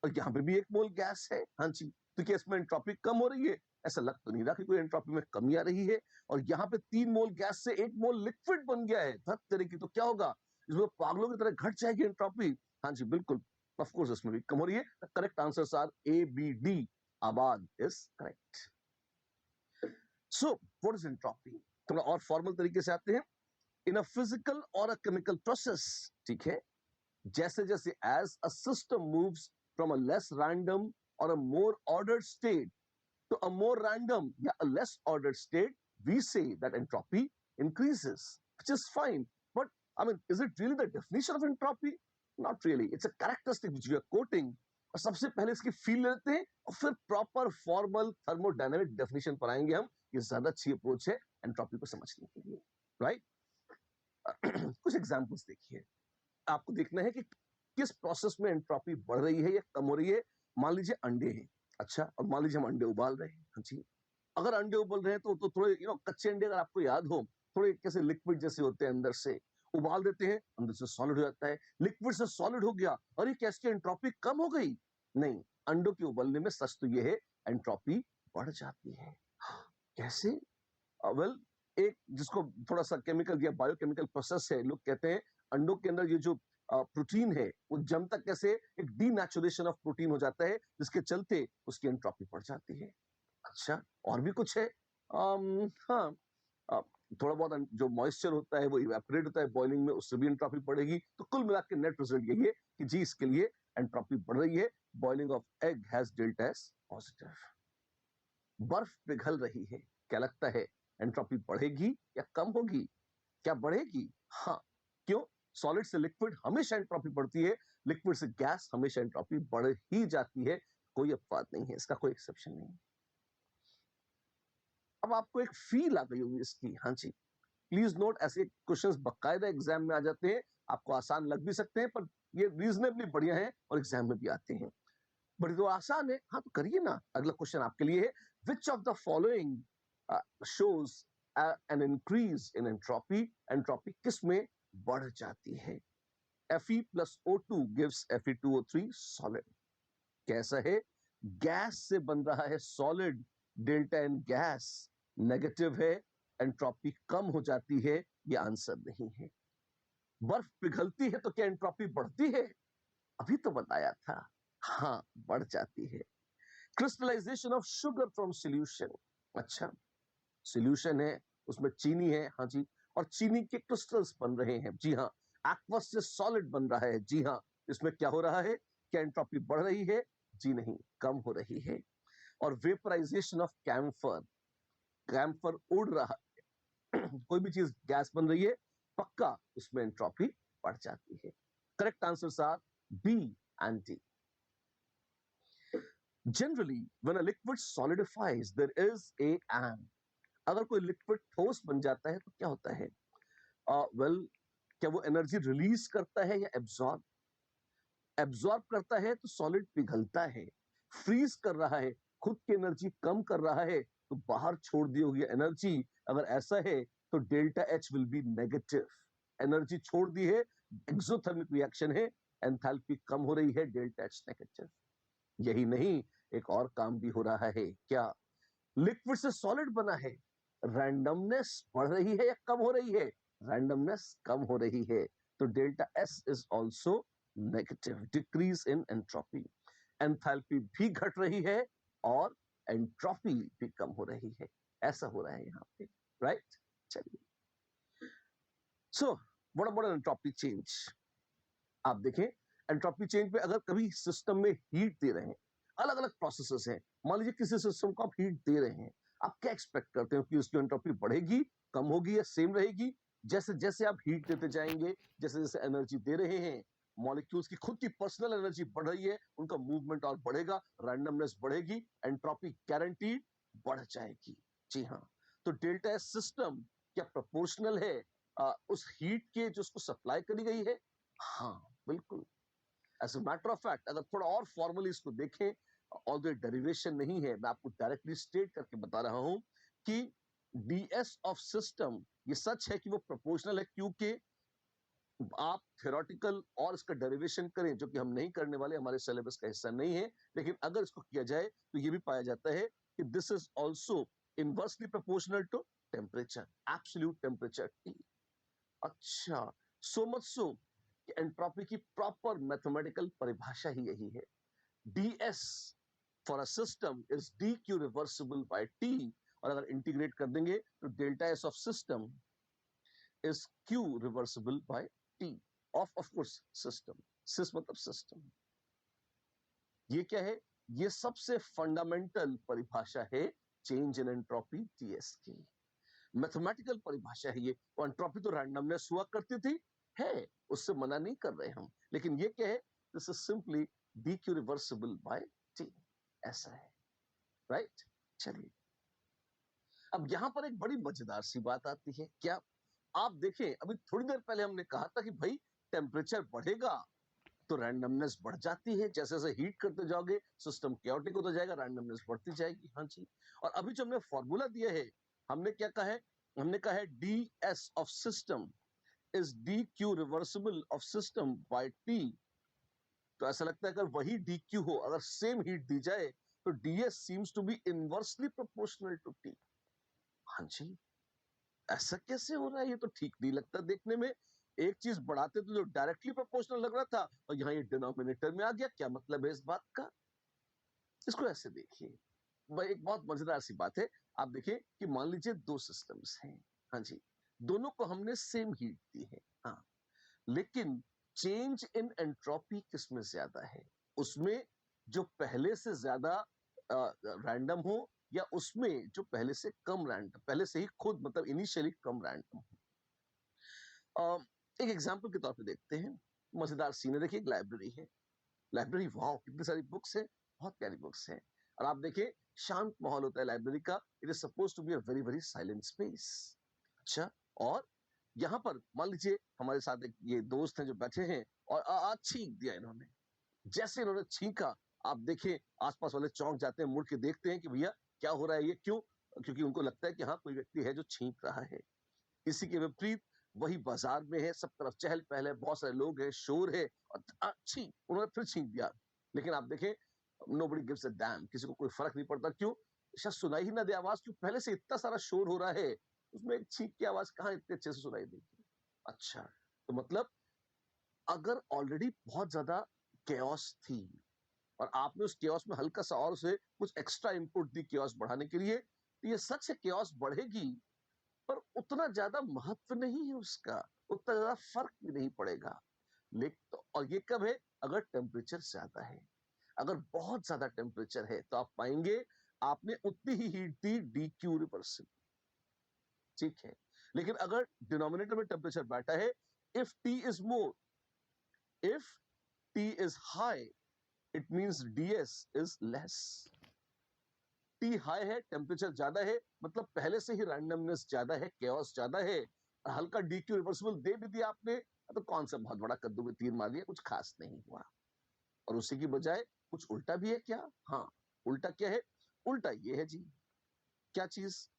और यहाँ पे भी 1 मोल गैस है। हाँ जी, तो क्या इसमें एंट्रोपी कम हो रही है? ऐसा लग तो नहीं रहा कि कोई एंट्रोपी में कमी आ रही है। और यहाँ पे 3 मोल गैस से 1 मोल लिक्विड बन गया है। धत तेरे की, तो क्या होगा? इसमें पागलों की तरह घट जाएगी एंट्रोपी। हाँ जी, बिल्कुल, ऑफ कोर्स इसमें भी कम हो रही है। The correct answers are A, B, D. A B D is correct. So what is entropy? थोड़ा और फॉर्मल तरीके से आते हैं। इन अ फिजिकल और अ केमिकल प्रोसेस, ठीक है, जैसे जैसे as a system moves from a less random or a more ordered state to a more random, yeah, a less ordered state, we say that entropy increases, which is fine. But I mean, is it really the definition of entropy? Not really. It's a characteristic which we are quoting. और सबसे पहले इसकी feel लेते हैं और फिर proper formal thermodynamic definition पर आएंगे हम। ये ज्यादा अच्छी अप्रोच है एंट्रोपी को समझने के लिए, राइट? कुछ एग्जांपल्स देखिए। आपको देखना है कि किस प्रोसेस में एंट्रोपी बढ़ रही है या कम हो रही है। मान लीजिए अंडे हैं, अच्छा, और मान लीजिए हम अंडे उबाल रहे हैं। हाँ जी, अगर अंडे उबल रहे हैं तो थोड़े कच्चे अंडे, अगर आपको याद हो, थोड़े कैसे लिक्विड जैसे होते हैं, अंदर से उबाल देते हैं, अंदर से सॉलिड हो जाता है, लिक्विड से सॉलिड हो गया, और ये कैसे एंट्रोपी कम हो गई? नहीं, अंडों के उबलने में सच तो ये है, एंट्रोपी बढ़ जाती है। कैसे? वेल, एक जिसको थोड़ा सा केमिकल या बायोकेमिकल प्रोसेस है, लोग कहते हैं अंडों के अंदर ये जो प्रोटीन है वो जमता कैसे, एक डीनेचुरेशन ऑफ प्रोटीन हो जाता है, जिसके चलते उसकी एंट्रोपी बढ़ जाती है। अच्छा, और भी कुछ है। हाँ, अ, थोड़ा बहुत जो मॉइस्चर होता है वो इवेपोरेट होता है बॉइलिंग में, उससे भी एंट्रोपी बढ़ेगी। तो कुल मिला के नेट रिजल्ट यही है कि जी इसके लिए एंट्रोपी बढ़ रही है। Boiling of egg has delta S positive. बर्फ पिघल रही है, क्या लगता है एंट्रोपी बढ़ेगी या कम होगी? क्या बढ़ेगी? हाँ, क्यों? सॉलिड से लिक्विड हमेशा एंट्रोपी बढ़ती है, लिक्विड से गैस हमेशा एंट्रोपी बढ़ ही जाती है। कोई अपवाद नहीं है, इसका कोई एक्सेप्शन नहीं है। अब आपको एक फील आ गई होगी इसकी। हाँ जी, प्लीज नोट, ऐसे क्वेश्चंस बकायदा एग्जाम में आ जाते हैं, आपको आसान लग भी सकते हैं, पर ये रीजनेबली बढ़िया है और एग्जाम में भी आते हैं। बट तो आसान है, हाँ तो करिए ना। अगला क्वेश्चन आपके लिए है, which of the following shows an increase in entropy? Entropy किस में बढ़ जाती है? Fe plus O2 gives Fe2O3 solid. कैसा है? गैस से बन रहा है solid, delta N gas negative है, एंट्रोपी कम हो जाती है। ये आंसर नहीं है। बर्फ पिघलती है तो क्या एंट्रोपी बढ़ती है? अभी तो बताया था, हाँ बढ़ जाती है। Crystallization of sugar from solution, अच्छा, सॉल्यूशन है, उसमें चीनी है, हाँ जी, और चीनी के क्रिस्टल्स बन रहे हैं, जी हाँ। एक्वस से सॉलिड बन रहा है, जी हाँ। इसमें क्या हो रहा है? क्या एंट्रोपी बढ़ रही है? जी नहीं, कम हो रही है। और वेपराइजेशन ऑफ कैम्फर, कैम्फर उड़ रहा है कोई भी चीज गैस बन रही है, पक्का उसमें एंट्रोपी बढ़ जाती है। Correct answers are B and D. Generally when a liquid solidifies there is a and, अगर कोई लिक्विड ठोस बन जाता है तो क्या होता है? क्या वो एनर्जी रिलीज करता है या एब्जॉर्ब? एब्जॉर्ब करता है तो सॉलिड पिघलता है। फ्रीज कर रहा है, खुद की एनर्जी कम कर रहा है, तो बाहर छोड़ दी होगी एनर्जी। अगर ऐसा है तो delta H will be negative. Energy छोड़ दी है, एक्सोथर्मिक रिएक्शन है, एंथैल्पी कम हो रही है, डेल्टा एच नेगेटिव। यही नहीं, एक और काम भी हो रहा है। क्या? लिक्विड से सॉलिड बना है, रैंडमनेस बढ़ रही है या कम हो रही है? रैंडमनेस कम हो रही है, तो delta S is also negative, decrease in entropy. Enthalpy भी घट रही है और एंट्रोपी भी कम हो रही है। ऐसा हो रहा है यहाँ पे, राइट? चलिए, so what about entropy change? आप देखें, एंट्रोपी चेंज पे अगर कभी सिस्टम में हीट दे रहे हैं, अलग अलग प्रोसेसेस हैं, मान लीजिए किसी सिस्टम को आप हीट दे रहे हैं, आप क्या एक्सपेक्ट करते हो कि उसकी एंट्रोपी बढ़ेगी, कम होगी या सेम रहेगी? जैसे जैसे आप हीट देते जाएंगे, जैसे जैसे एनर्जी दे रहे हैं, मॉलिक्यूल्स की खुद की पर्सनल एनर्जी बढ़ रही है, उनका मूवमेंट और बढ़ेगा, रैंडमनेस बढ़ेगी, एंट्रोपी गारंटीड बढ़ जाएगी। जी हाँ, तो डेल्टा एस सिस्टम क्या प्रोपोर्शनल है उस हीट के जो उसको सप्लाई करी गई है? हाँ, बिल्कुल। As a matter of fact, अगर थोड़ा और फॉर्मली इसको देखें, और डेरिवेशन नहीं है, मैं आपको डायरेक्टली स्टेट करके बता रहा हूं कि डीएस ऑफ सिस्टम, ये सच है कि वो प्रोपोर्शनल है, क्योंकि आप थ्योरेटिकल और इसका डेरिवेशन करें, जो कि हम नहीं करने वाले, हमारे सिलेबस का हिस्सा नहीं है, लेकिन अगर इसको किया जाए तो ये भी पाया जाता है कि this is also inversely proportional to temperature, absolute temperature T। अच्छा, सो मच सो कि एंट्रोपी की प्रॉपर मैथमेटिकल परिभाषा ही यही है। ds for a system is dq reversible by t, और अगर इंटीग्रेट कर देंगे तो delta s of system is q reversible by t of course system, sys मतलब सिस्टम। ये क्या है? ये सबसे फंडामेंटल परिभाषा है चेंज इन एंट्रोपी टीएस की, मैथमेटिकल परिभाषा है ये। और एंट्रोपी तो रैंडमनेस हुआ करती थी, है, उससे मना नहीं कर रहे हम, लेकिन ये क्या है? This is simply dq reversible by t, ऐसा है, राइट? चलिए, अब यहां पर एक बड़ी मजेदार सी बात आती है। क्या? आप देखें, अभी थोड़ी देर पहले हमने कहा था कि भाई टेम्परेचर बढ़ेगा तो रैंडमनेस बढ़ जाती है, जैसे जैसे हीट करते जाओगे सिस्टम कैओटिक होता जाएगा, रैंडमनेस बढ़ती जाएगी। हाँ जी। और अभी जो हमने फॉर्मूला दिया है, हमने क्या कहा है? हमने कहा है ds of system is dq reversible of system by t। तो ऐसा लगता है अगर वही dq हो, अगर सेम हीट दी जाए, तो ds seems to be inversely proportional to t। हाँ जी, ऐसा कैसे हो रहा है? ये तो ठीक नहीं लगता देखने में। एक चीज बढ़ाते तो जो डायरेक्टली प्रोपोर्शनल लग रहा था, और यहाँ ये डिनोमिनेटर में आ गया। क्या मतलब है इस बात का? इसको ऐसे देखिए, भाई एक बहुत मजेदार सी बात है। आप देखिए कि मान लीजिए दो सिस्टम्स हैं, हाँ जी, दोनों को हमने सेम हीट दी है, हाँ, लेकिन चेंज इन एंट्रोपी किसमें ज्यादा है? उसमें जो पहले से ज्यादा रैंडम हो, या उसमें जो पहले से कम रैंडम, पहले से ही खुद मतलब इनिशियली कम रैंडम हो? एक एग्जांपल के तौर पे देखते हैं, मजेदार सीन है। देखिए, एक लाइब्रेरी है, लाइब्रेरी, वाह कितनी सारी बुक्स है, बहुत प्यारी बुक्स है। और आप देखिए, शांत माहौल होता है लाइब्रेरी का, it is suppose to be a very very silent space. अच्छा, और यहाँ पर मान लीजिए हमारे साथ एक ये दोस्त हैं जो बैठे हैं, और आज छींक दिया इन्होंने। जैसे इन्होंने छींका, आप देखें आसपास वाले चौंक जाते हैं, मुड़ के देखते हैं कि भैया क्या हो रहा है, ये क्यों? क्योंकि उनको लगता है कि हाँ, कोई व्यक्ति है जो छींक रहा है। इसी के विपरीत वही बाजार में है, सब तरफ चहल पहल है, बहुत सारे लोग हैं, शोर है, और अच्छी उन्होंने फिर छींक दिया। लेकिन आप देखें, नोबडी गिव्स अ डैम, किसी को कोई फर्क नहीं पड़ता। क्यों? शायद सुनाई ही ना दे आवाज, क्यों? पहले से इतना सारा शोर हो रहा है, उसमें एक छींक की आवाज कहाँ इतने अच्छे से सुनाई देगी? अच्छा, तो मतलब अगर ऑलरेडी बहुत ज्यादा केओस थी, और आपने उस केओस में हल्का सा और उसे कुछ एक्स्ट्रा इनपुट दी केओस बढ़ाने के लिए, तो ये सच है केओस बढ़ेगी, पर उतना ज्यादा महत्व नहीं है उसका, उतना ज्यादा फर्क भी नहीं पड़ेगा। लेकिन तो, और ये कब है? अगर टेम्परेचर ज्यादा है। अगर बहुत ज्यादा टेम्परेचर है तो आप पाएंगे आपने उतनी ही हीट दी dq रिवर्सिबल, ठीक है। लेकिन अगर डिनोमिनेटर में टेम्परेचर बैठा है, if t is more, if t is high, it means ds is less. T high है, टेम्परेचर ज्यादा है, मतलब पहले से ही रैंडमनेस ज्यादा है, केओस ज्यादा है, हल्का डीक्यू रिवर्सिबल दे भी दिया आपने, तो कौन सा बहुत बड़ा कद्दू में तीर मार दिया, कुछ खास नहीं हुआ। और उसी की बजाय कुछ उल्टा भी है क्या? हाँ, उल्टा क्या है? उल्टा ये है जी, क्या चीज?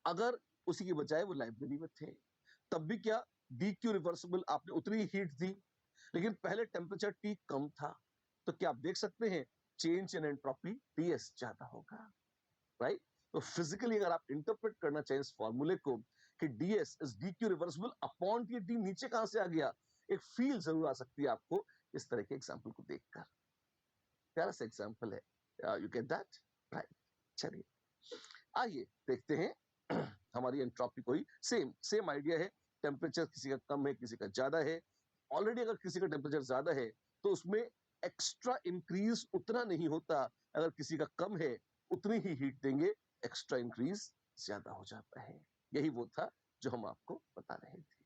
अगर उसी की बजाय वो लाइब्रेरी में थे, तब भी क्या? डीक्यू रिवर्सिबल आपने उतनी हीट दी, लेकिन पहले टेम्परेचर टी कम था, तो क्या आप देख सकते हैं चेंज इन एंट्रोपी टीएस ज्यादा होगा, राइट? तो फिजिकली अगर आप इंटरप्रेट करना चाहें इस फॉर्मूले को कि ds is dq reversible upon T, D नीचे कहां से आ गया, एक फील जरूर आ सकती है आपको इस तरह के एग्जांपल को देखकर। प्यारा सा एग्जांपल है, यू गेट दैट, राइट? चलिए, आइए देखते हैं हमारी एंट्रोपी कोई सेम सेम आइडिया है। टेम्परेचर किसी का कम है, किसी का ज्यादा है। ऑलरेडी अगर किसी का टेम्परेचर ज्यादा है तो उसमें एक्स्ट्रा इंक्रीज उतना नहीं होता, अगर किसी का कम है उतनी ही हीट देंगे, एक्स्ट्रा इंक्रीज ज्यादा हो जाता है। यही वो था जो हम आपको बता रहे थे।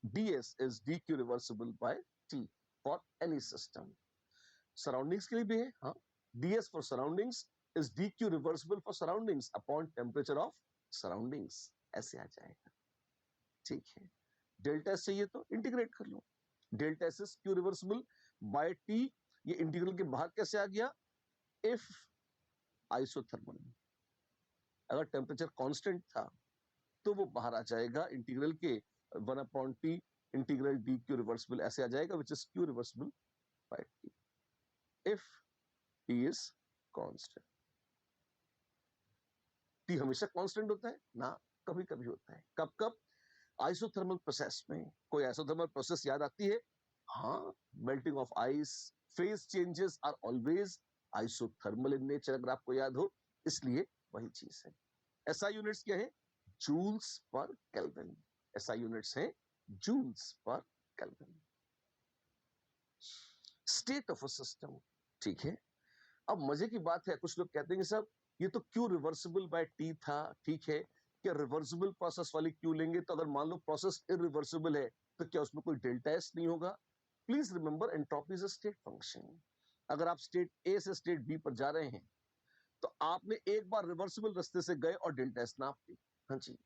ds is dq reversible by t for any system। Surroundings के लिए भी है, हाँ, ds for surroundings is dq reversible for surroundings upon temperature of surroundings, ऐसे आ जाएगा, ठीक है। डेल्टा एस चाहिए तो इंटीग्रेट कर लो, delta S is Q reversible by T, ये इंटीग्रल के बाहर कैसे आ गया? इफ आइसोथर्मल, अगर टेम्परेचर कांस्टेंट था तो वो बाहर आ जाएगा इंटीग्रल के 1/t integral D Q reversible ऐसे आ जाएगा, which is Q reversible by T if T is constant. T हमेशा कांस्टेंट होता है ना, कभी कभी होता है। कब कब? आइसोथर्मल प्रोसेस में। कोई आइसोथर्मल प्रोसेस याद आती है? हाँ, melting of ice, phase changes are always isothermal in nature, अगर आपको याद हो, इसलिए वही चीज है। एसआई यूनिट्स क्या है? जूल्स पर केल्विन। एसआई यूनिट्स है जूल्स पर kelvin. State of a system, ठीक है। अब मजे की बात है, कुछ लोग कहते हैं कि साहब ये तो क्यू रिवर्सिबल बाय टी था, ठीक है, क्या रिवर्सिबल प्रोसेस वाली क्यू लेंगे तो अगर मान लो प्रोसेस इरिवर्सिबल है तो क्या उसमें कोई डेल्टा एस नहीं होगा? Please remember entropy is a state function. अगर आप स्टेट ए से स्टेट बी पर जा रहे हैं तो आपने एक बार रिवर्सिबल रास्ते से गए और डेल्टा एस नाप ली, हाँ जी।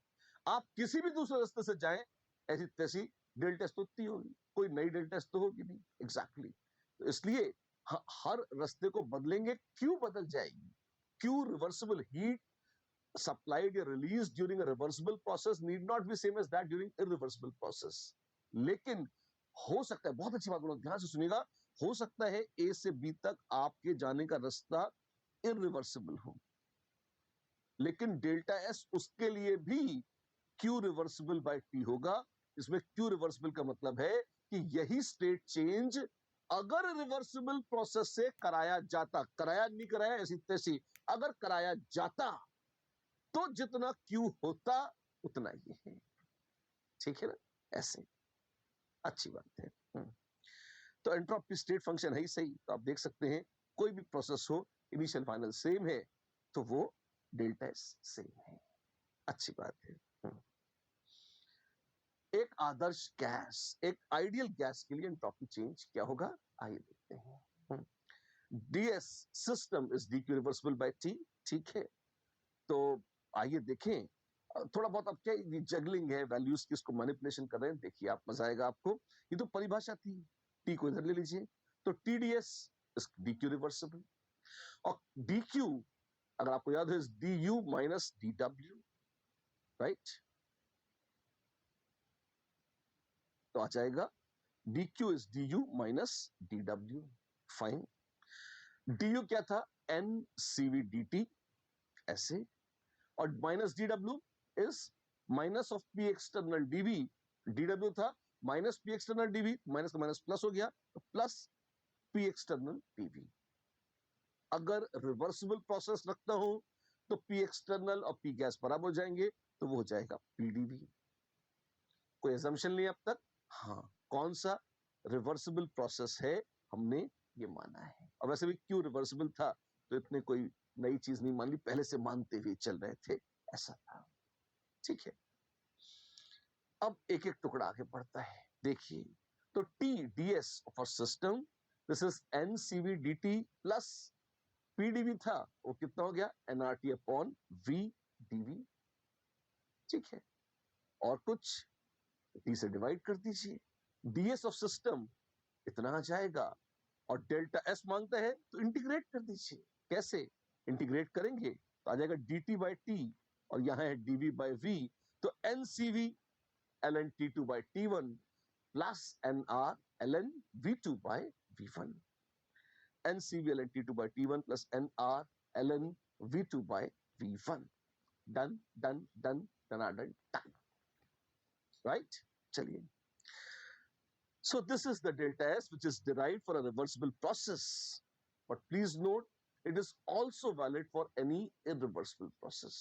आप किसी भी दूसरे रास्ते से जाएं, ऐसी तैसी डेल्टा एस तो उतनी होगी, कोई नई डेल्टा एस तो होगी नहीं। एग्जैक्टली तो इसलिए हर रास्ते को बदलेंगे, क्यू बदल जाएगी। Q reversible heat supplied or released during a reversible process need not be same as that during irreversible process. लेकिन हो सकता है, बहुत अच्छी बात बोलो, ध्यान से सुनिएगा, हो सकता है ए से बी तक आपके जाने का रास्ता इरिवर्सिबल हो, लेकिन डेल्टा एस उसके लिए भी क्यू रिवर्सिबल बाय टी होगा। इसमें क्यू रिवर्सिबल का मतलब है कि यही स्टेट चेंज अगर रिवर्सिबल प्रोसेस से कराया जाता, कराया नहीं कराया ऐसी तैसी, अगर कराया जाता तो जितना क्यू होता उतना ही है, ठीक है ना? ऐसे अच्छी बात है। तो एंट्रोपी स्टेट फंक्शन है ही सही, तो आप देख सकते हैं कोई भी प्रोसेस हो, इनिशियल फाइनल सेम है तो वो डेल्टा एस सेम है। अच्छी बात है। एक आदर्श गैस, एक आइडियल गैस के लिए एंट्रोपी चेंज क्या होगा, आइए देखते हैं। DS system is D Q reversible by T, ठीक है। तो आइए देखें, थोड़ा बहुत अब क्या जगलिंग है, वैल्यूज की इसको मैनिपुलेशन कर रहे हैं, देखिए आप, मजा आएगा आपको। ये तो परिभाषा थी, टी को इधर ले लीजिए, तो T D S is D Q reversible, और डी क्यू अगर आपको याद है D U minus D W, right? तो आ जाएगा D Q is D U minus D W, fine. D U क्या था? एन सीवी डी टी, ऐसे, और minus D W is minus of P external D V. D W था minus P external D V, minus का minus plus हो गया, तो plus P external DV. अगर रिवर्सिबल प्रोसेस रखता हूं तो पी एक्सटर्नल और पी गैस बराबर हो जाएंगे, तो वो हो जाएगा पीडीवी। कोई एजम्पशन नहीं अब तक? हाँ, कौन सा रिवर्सिबल प्रोसेस है, हमने ये माना है। और वैसे भी क्यों रिवर्सिबल था तो इतने कोई नई चीज नहीं मान ली, पहले से मानते हुए चल रहे थे, ऐसा था, ठीक है। अब एक एक टुकड़ा आगे बढ़ता है, देखिए, तो T DS of a system, this is NCV DT plus PDV था, वो कितना हो गया? एनआरटी अपॉन वी डीवी, ठीक है। और कुछ टी से डिवाइड कर दीजिए, डीएस ऑफ सिस्टम इतना आ जाएगा, और डेल्टा एस मांगता है तो इंटीग्रेट कर दीजिए। कैसे इंटीग्रेट करेंगे? तो आ जाएगा dt बाई टी, और यहां है dv बाई वी, तो ncv ln t2 by t1 plus nr ln v2 by v1, ncv ln t2 by t1 plus nr ln v2 by v1। Done done done done, right? चलिए, so this is the delta S which is derived for a reversible process, but please note it is also valid for any irreversible process.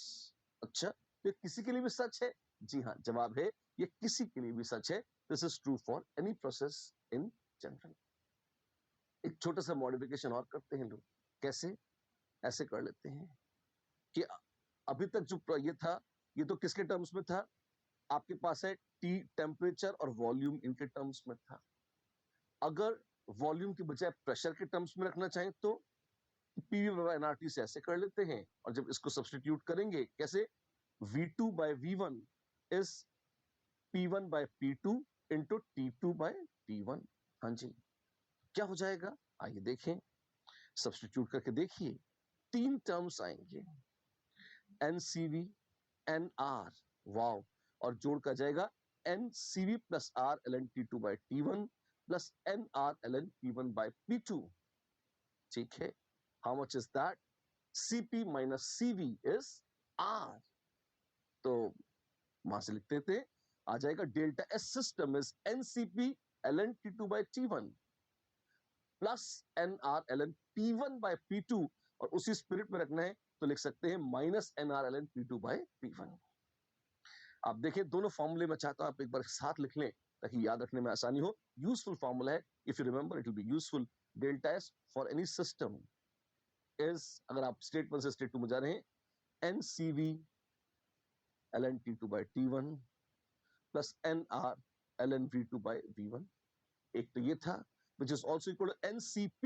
अच्छा, तो ये किसी के लिए भी सच है? जी हाँ, जवाब है ये किसी के लिए भी सच है। This is true for any process in general. एक छोटा सा मॉडिफिकेशन और करते हैं लोग, कैसे? ऐसे कर लेते हैं कि अभी तक जो ये था, ये तो किसके टर्म्स में था? आपके पास है टी टेम्परेचर और वॉल्यूम इनके टर्म्स में था। अगर वॉल्यूम की बजाय प्रेशर के टर्म्स में रखना चाहें तो पीवी बाय एनआरटी से ऐसे कर लेते हैं, और जब इसको सब्स्टिट्यूट करेंगे कैसे? V2 by V1 is P1 by P2 into T2 by T1। हाँ जी, क्या हो जाएगा? आइए देखें, सब्स्टिट्यूट करके देखिए, तीन टर्म्स आएंगे, NCV NR, वाओ, और जोड़ का जाएगा NCV plus R ln T2 by T1 plus NR ln P1 by P2. ठीक है, how much is that? CP minus CV is R. तो वहां से लिखते थे, आ जाएगा delta S system is NCP ln T2 by T1 plus NR ln P1 by P2, और उसी स्पिरिट में रखना है तो लिख सकते हैं minus NR ln P2 by P1. आप देखें दोनों फॉर्मूले में चाहता हूं आप एक बार साथ लिख लें ताकि याद रखने में आसानी हो. यूजफुल फॉर्मूला है, if you remember it will be useful. Delta S for any system is, अगर आप स्टेट 1 से स्टेट 2 में जा रहे हैं, NCV ln T2 by T1 plus NR ln V2 by V1. एक तो ये था, which is also equal to NCP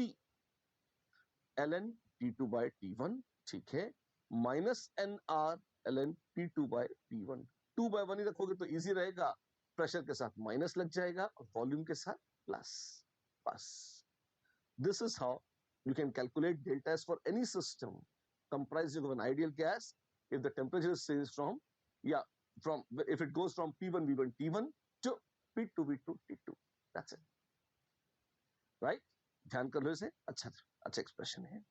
ln T2 by T1, ठीक है, minus NR ln P2 by P1. 2 by 1 ही रखोगे तो इजी रहेगा, प्रेशर के साथ माइनस लग जाएगा और वॉल्यूम के साथ प्लस. बस this is how you can calculate delta S for any system comprising of an ideal gas if the temperature is changed from if it goes from P1 V1 T1 to P2 V2 T2. That's it. Right? ध्यान कर लो इसे. अच्छा expression है.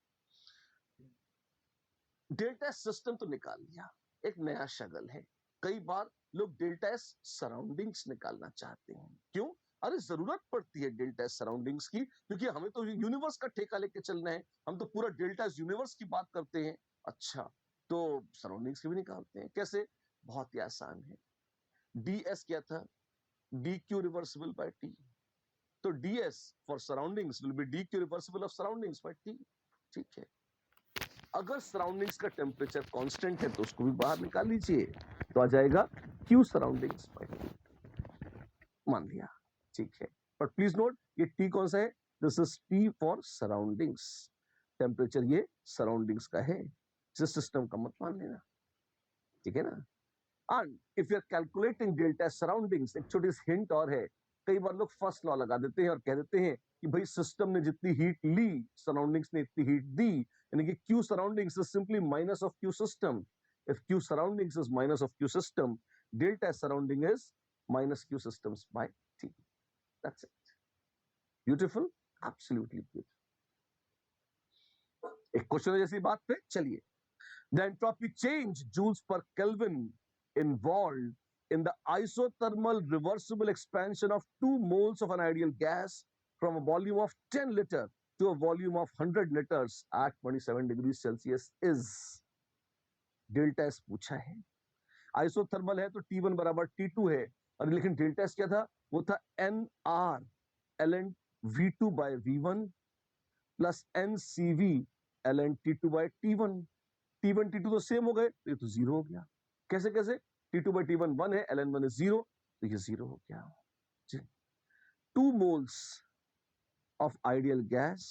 Delta S system तो निकाल लिया, एक नया शगल है. कई बार लोग डेल्टा एस सराउंडिंग्स निकालना चाहते हैं. क्यों? अरे जरूरत पड़ती है डेल्टा एस सराउंडिंग्स की, क्योंकि हमें तो यूनिवर्स का ठेका लेके चलना है. हम तो पूरा डेल्टा एस यूनिवर्स की बात करते हैं. अच्छा, तो सराउंडिंग्स की भी निकालते हैं. कैसे? बहुत ही आसान है. डी एस क्या था? D Q reversible by T. तो D S for surroundings will be D Q reversible of surroundings by T. ठीक है. अगर सराउंडिंग्स का टेम्परेचर कांस्टेंट है तो उसको भी बाहर निकाल लीजिए, तो आ जाएगा क्यू सराउंडिंग्स बाय टी. मान लिया, ठीक है. बट प्लीज नोट, ये टी कौन सा है? This is T for surroundings. Temperature ये सराउंडिंग्स का है, इसे सिस्टम का मत मान लेना. ठीक है ना. And if you are calculating delta surroundings, एक छोटी सी हिंट और है. कई बार लोग फर्स्ट लॉ लगा देते हैं और कह देते हैं कि भाई सिस्टम ने जितनी हीट ली, सराउंडिंग्स ने इतनी हीट दी, यानी कि Q surroundings is simply minus of Q system. If Q surroundings is minus of Q system, delta surrounding is minus Q systems by T. That's it. Beautiful, absolutely beautiful. एक question जैसी बात पे चलिए. The entropy change joules per Kelvin involved in the isothermal reversible expansion of 2 moles of an ideal gas from a volume of 10 liter to a volume of 100 liters at 27 degrees Celsius is. Delta S पूछा है. Isothermal है तो T1 बराबर T2 है, और लेकिन delta S क्या था? वो था NR ln V2 by V1 plus NCV ln T2 by T1. T1 T2 तो सेम हो गए, तो ये तो जीरो हो गया. कैसे कैसे? T2 by T1 1 है, ln 1 is 0, तो ये जीरो हो गया. 2 moles of ideal gas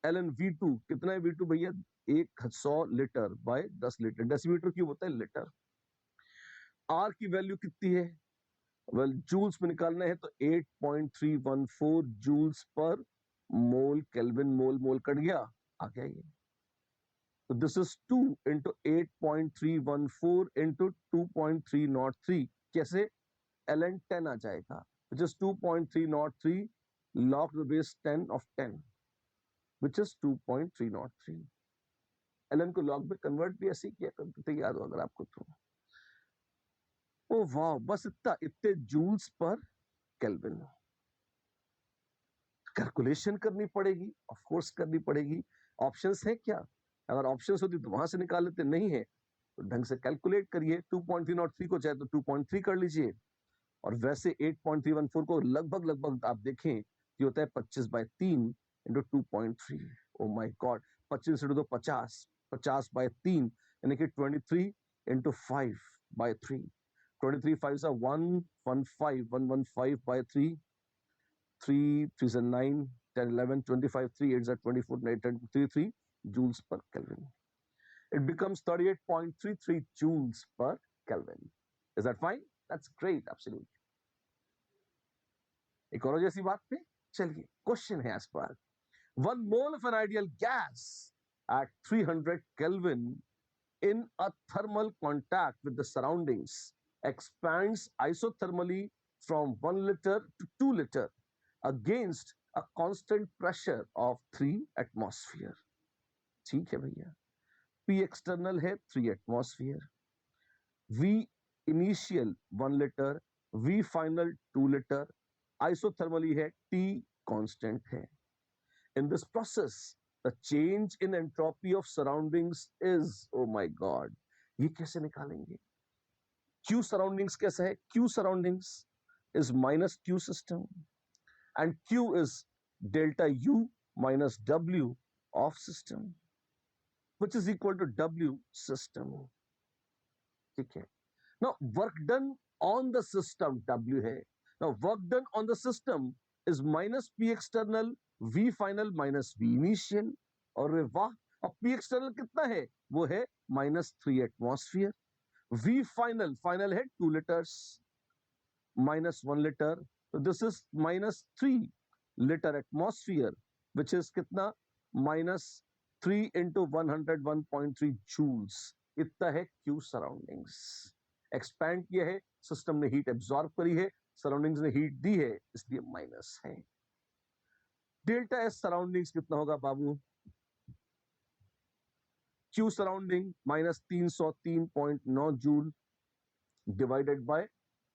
ln V2, कितना है V2 भैया? 100 litre by 10 litre. Decimetre cube होता है लीटर. R की वैल्यू कितनी है? वेल जूल्स में निकालना है तो 8.314 जूल्स पर मोल केल्विन. मोल मोल कट गया, आ गया ये. So this is 2 into 8.314 into 2.303. कैसे? ln 10 आ जाएगा, which is 2.303 log the base 10 of 10, which is 2.303. ln को log में कन्वर्ट भी ऐसे किया करते थे, याद हो अगर आपको तो. ओ वाह, बस इतने जूल्स पर केल्विन. कैलकुलेशन करनी पड़ेगी, ऑफ कोर्स करनी पड़ेगी. ऑप्शंस है क्या? अगर ऑप्शंस होती तो वहां से निकाल लेते, नहीं है तो ढंग से कैलकुलेट करिए. 2.303 को चाहे तो 2.3 कर लीजिए, और वैसे 8.314 को लगभग आप देखें ये होता है 25 by 3 into 2.3. Oh my God, 25 into 2 50, 50 by 3 यानी कि 23 into 5 by 3. 23 5 are 115, 115 by 3, 3 3 are 9, 10 11 25, 3 8 are 24, 9 10 33 joules per Kelvin. It becomes 38.33 joules per Kelvin. Is that fine? That's great, absolutely. एक और जैसी बात पे चलिए. क्वेश्चन है as per 1 mole of an ideal gas at 300 Kelvin in a thermal contact with the surroundings expands isothermally from 1 liter to 2 liter against a constant pressure of 3 atmosphere. ठीक है भैया, P external है 3 atmosphere, V initial 1 liter, V final 2 liter, isothermally है, T constant है. In this process, the change in entropy of surroundings is, oh my God, ये कैसे निकालेंगे? Q surroundings कैसा है? Q surroundings is minus Q system and Q is delta U minus W of system, which is equal to W system. ठीक है? Now work done on the system W है. Now work done on the system is minus P external V final minus V initial. और वाह, अब P external कितना है? वो है minus 3 atmosphere. V final, final है 2 liters minus 1 liter. So this is minus 3 liter atmosphere, which is कितना? Minus 3 into 101.3 joules. इतना है Q surroundings. एक्सपैंड किया है, सिस्टम ने हीट एब्जॉर्ब करी है, सराउंडिंग्स ने हीट दी है, इसलिए माइनस है. डेल्टा एस सराउंडिंग्स कितना होगा बाबू? Q surrounding minus 303.9 joule divided by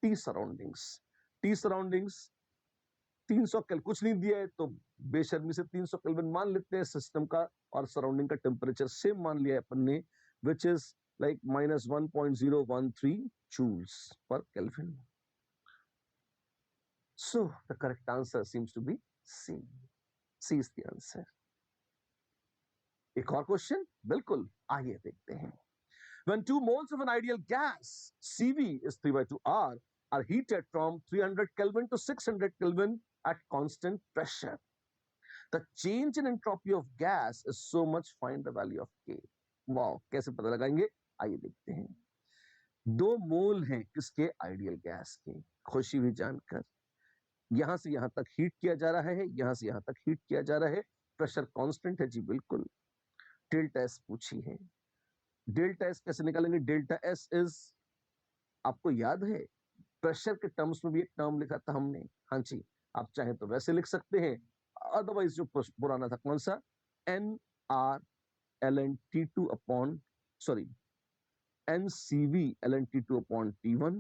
T surroundings. T surroundings 300 kelvin, कुछ नहीं दिया है तो बेशर्मी से 300 केल्विन मान लेते हैं सिस्टम का, और सराउंडिंग का टेम्परेचर सेम मान लिया है अपन ने, which is like minus 1.013 joules per Kelvin. So the correct answer seems to be C. C is the answer. एक और क्वेश्चन, बिल्कुल, आइए देखते हैं. When 2 moles of an ideal gas, Cv is 3/2R, are heated from 300 Kelvin to 600 Kelvin at constant pressure, the change in entropy of gas is so much. Find the value of K. Wow, कैसे पता लगाएंगे? आइए देखते हैं. 2 मोल हैं किसके? Ideal gas के. खुशी हुई जानकर. यहां से यहां तक हीट किया जा रहा है, यहां से यहां तक हीट किया जा रहा है, प्रेशर कांस्टेंट है जी, बिल्कुल. डेल्टा एस पूछी है. डेल्टा एस कैसे निकालेंगे? डेल्टा एस इज, आपको याद है प्रेशर के टर्म्स में भी एक टर्म लिखा था हमने. हाँ जी, आप चाहे तो वैसे लिख सकते हैं, अदरवाइज जो पुराना था कौन सा? N R L N T two upon, sorry, NCV ln T2 upon T1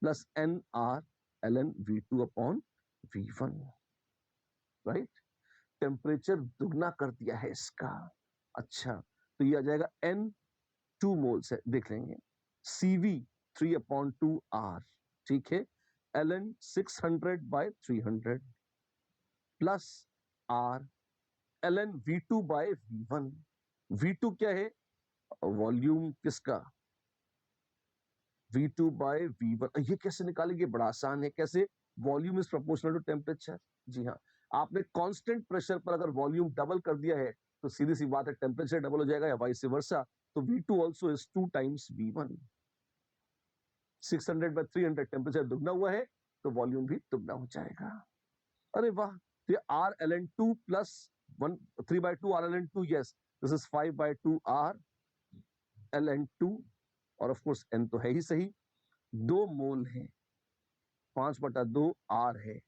plus NR ln V2 upon V1, right? Temperature दुगना कर दिया है इसका. अच्छा, तो ये आ जाएगा N 2 मोल्स है, देख लेंगे. CV 3 upon 2R, ठीक है, ln 600 by 300 plus R ln V2 by V1. V2 क्या है? वॉल्यूम किसका? V2 by V1. ये कैसे निकालेंगे? बड़ा आसान है. कैसे? Volume is proportional to temperature. जी हाँ, आपने कांस्टेंट प्रेशर पर अगर वॉल्यूम डबल कर दिया है तो सीधी सी बात है टेम्परेचर डबल हो जाएगा, या वाइस वर्सा. तो V2 also is 2 times V1. 600 by 300 temperature दुगना हुआ है तो वॉल्यूम भी दुगना हो जाएगा. अरे वाह. तो R ln 2 plus 3/2 R ln 2, yes, this is 5/2 R ln 2, और ऑफ कोर्स n तो है ही सही. 2 मोल है, 5/2 R है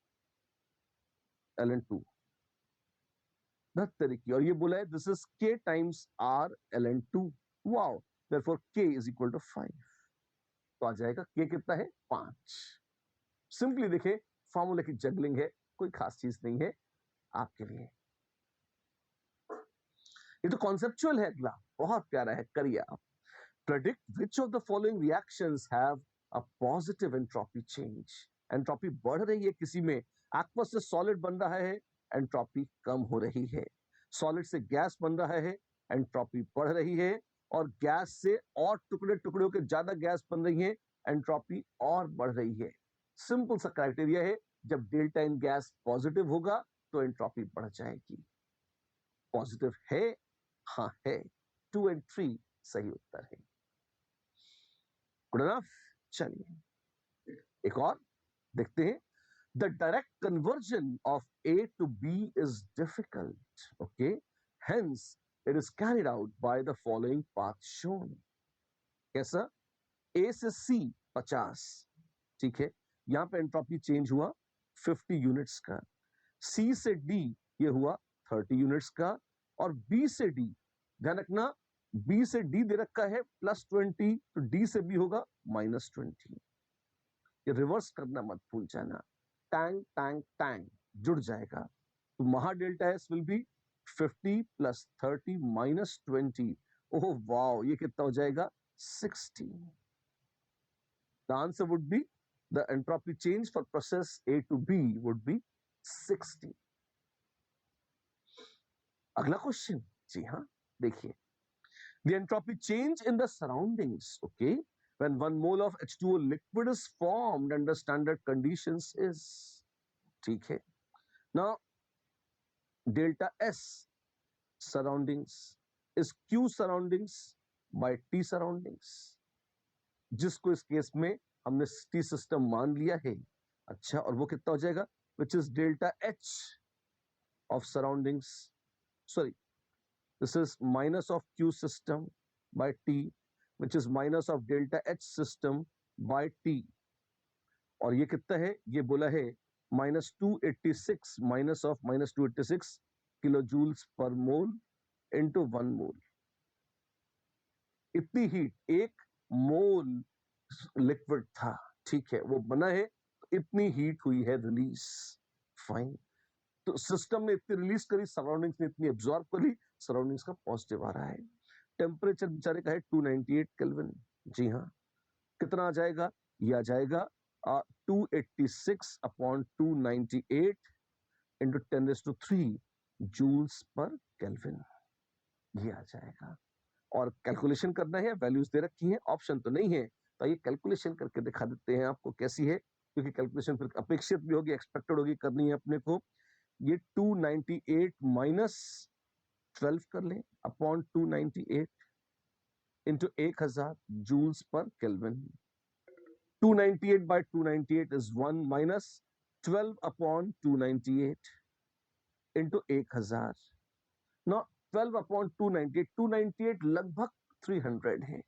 ln 2. तरीके, और ये बोला है this is K times R ln 2. Wow, therefore K is equal to 5. तो आ जाएगा K कितना है? 5. सिंपली देखें, फॉर्मूले की जगलिंग है, कोई खास चीज नहीं है आपके लिए. ये तो कॉन्सेप्चुअल है. अगला बहुत प्यारा है, करिए आप. Predict which of the following reactions have a positive entropy change. Entropy बढ़ रही है किसी में, एक्वस से सॉलिड बन रहा है, एंट्रोपी कम हो रही है. सॉलिड से गैस बन रहा है, एंट्रोपी बढ़ रही है, और गैस से और टुकड़े टुकड़े के ज्यादा गैस बन रही है, एंट्रोपी और बढ़ रही है. सिंपल सा क्राइटेरिया है, जब डेल्टा इन गैस पॉजिटिव होगा तो एंट्रोपी बढ़ जाएगी. पॉजिटिव है? हाँ है. 2 and 3 सही उत्तर है. Good enough. चलिए एक और देखते हैं. The direct conversion of A to B is difficult. Okay, hence it is carried out by the following path shown. कैसा? A से C 50, ठीक है। यहां पे एंट्रोपी चेंज हुआ 50 यूनिट्स का। सी से डी ये हुआ 30 यूनिट्स का, और बी से डी, ध्यान रखना बी से डी दे रखा है +20, तो डी से बी होगा -20। ये रिवर्स करना मत भूल जाना, टैंग टैंग टैंग जुड़ जाएगा। तो महा delta S will be 50 + 30 - 20। Oh wow, ये कितना हो जाएगा 60। The answer would be, the entropy change for process A to B would be 60. अगला क्वेश्चन, जी हाँ, देखिए, the entropy change in the surroundings, okay, when 1 mole of H2O liquid is formed under standard conditions is, ठीक है। Now delta S surroundings is Q surroundings by T surroundings, जिसको इस case में हमने T system मान लिया है। अच्छा, और वो कितना हो जाएगा, which is delta H of surroundings, sorry, this is minus of Q system by T, which is minus of delta H system by T, और ये कितना है, ये बोला है -286 minus of -286 kilojoules per mole into 1 mole। इतनी heat एक मोल liquid था, ठीक है, वो बना है, इतनी हीट हुई है रिलीज, फाइन। तो सिस्टम ने इतनी रिलीज करी, सराउंडिंग्स ने इतनी एब्जॉर्ब कर ली, सराउंडिंग्स का पॉजिटिव आ रहा है। टेम्परेचर बेचारे का है 298 केल्विन, जी हाँ, कितना आ जाएगा, ये आ जाएगा 286 अपॉन 298 इंटू 10⁻³ जूल्स पर केल्विन, ये आ जाएगा। और कैलकुलेशन करना है, वैल्यूज दे रखी हैं, ऑप्शन तो नहीं है, तो ये कैलकुलेशन करके दिखा देते हैं आपको कैसी है, क्योंकि कैलकुलेशन फिर अपेक्षित भी होगी, एक्सपेक्टेड होगी, करनी है अपने को। ये 298 - 12 कर लें अपॉन 298 इंटू 1000 जूल्स पर kelvin. 298 by 298 is 1 minus 12 upon 298 into 1000. Now 12 upon 298, 298 लगभग 300 है,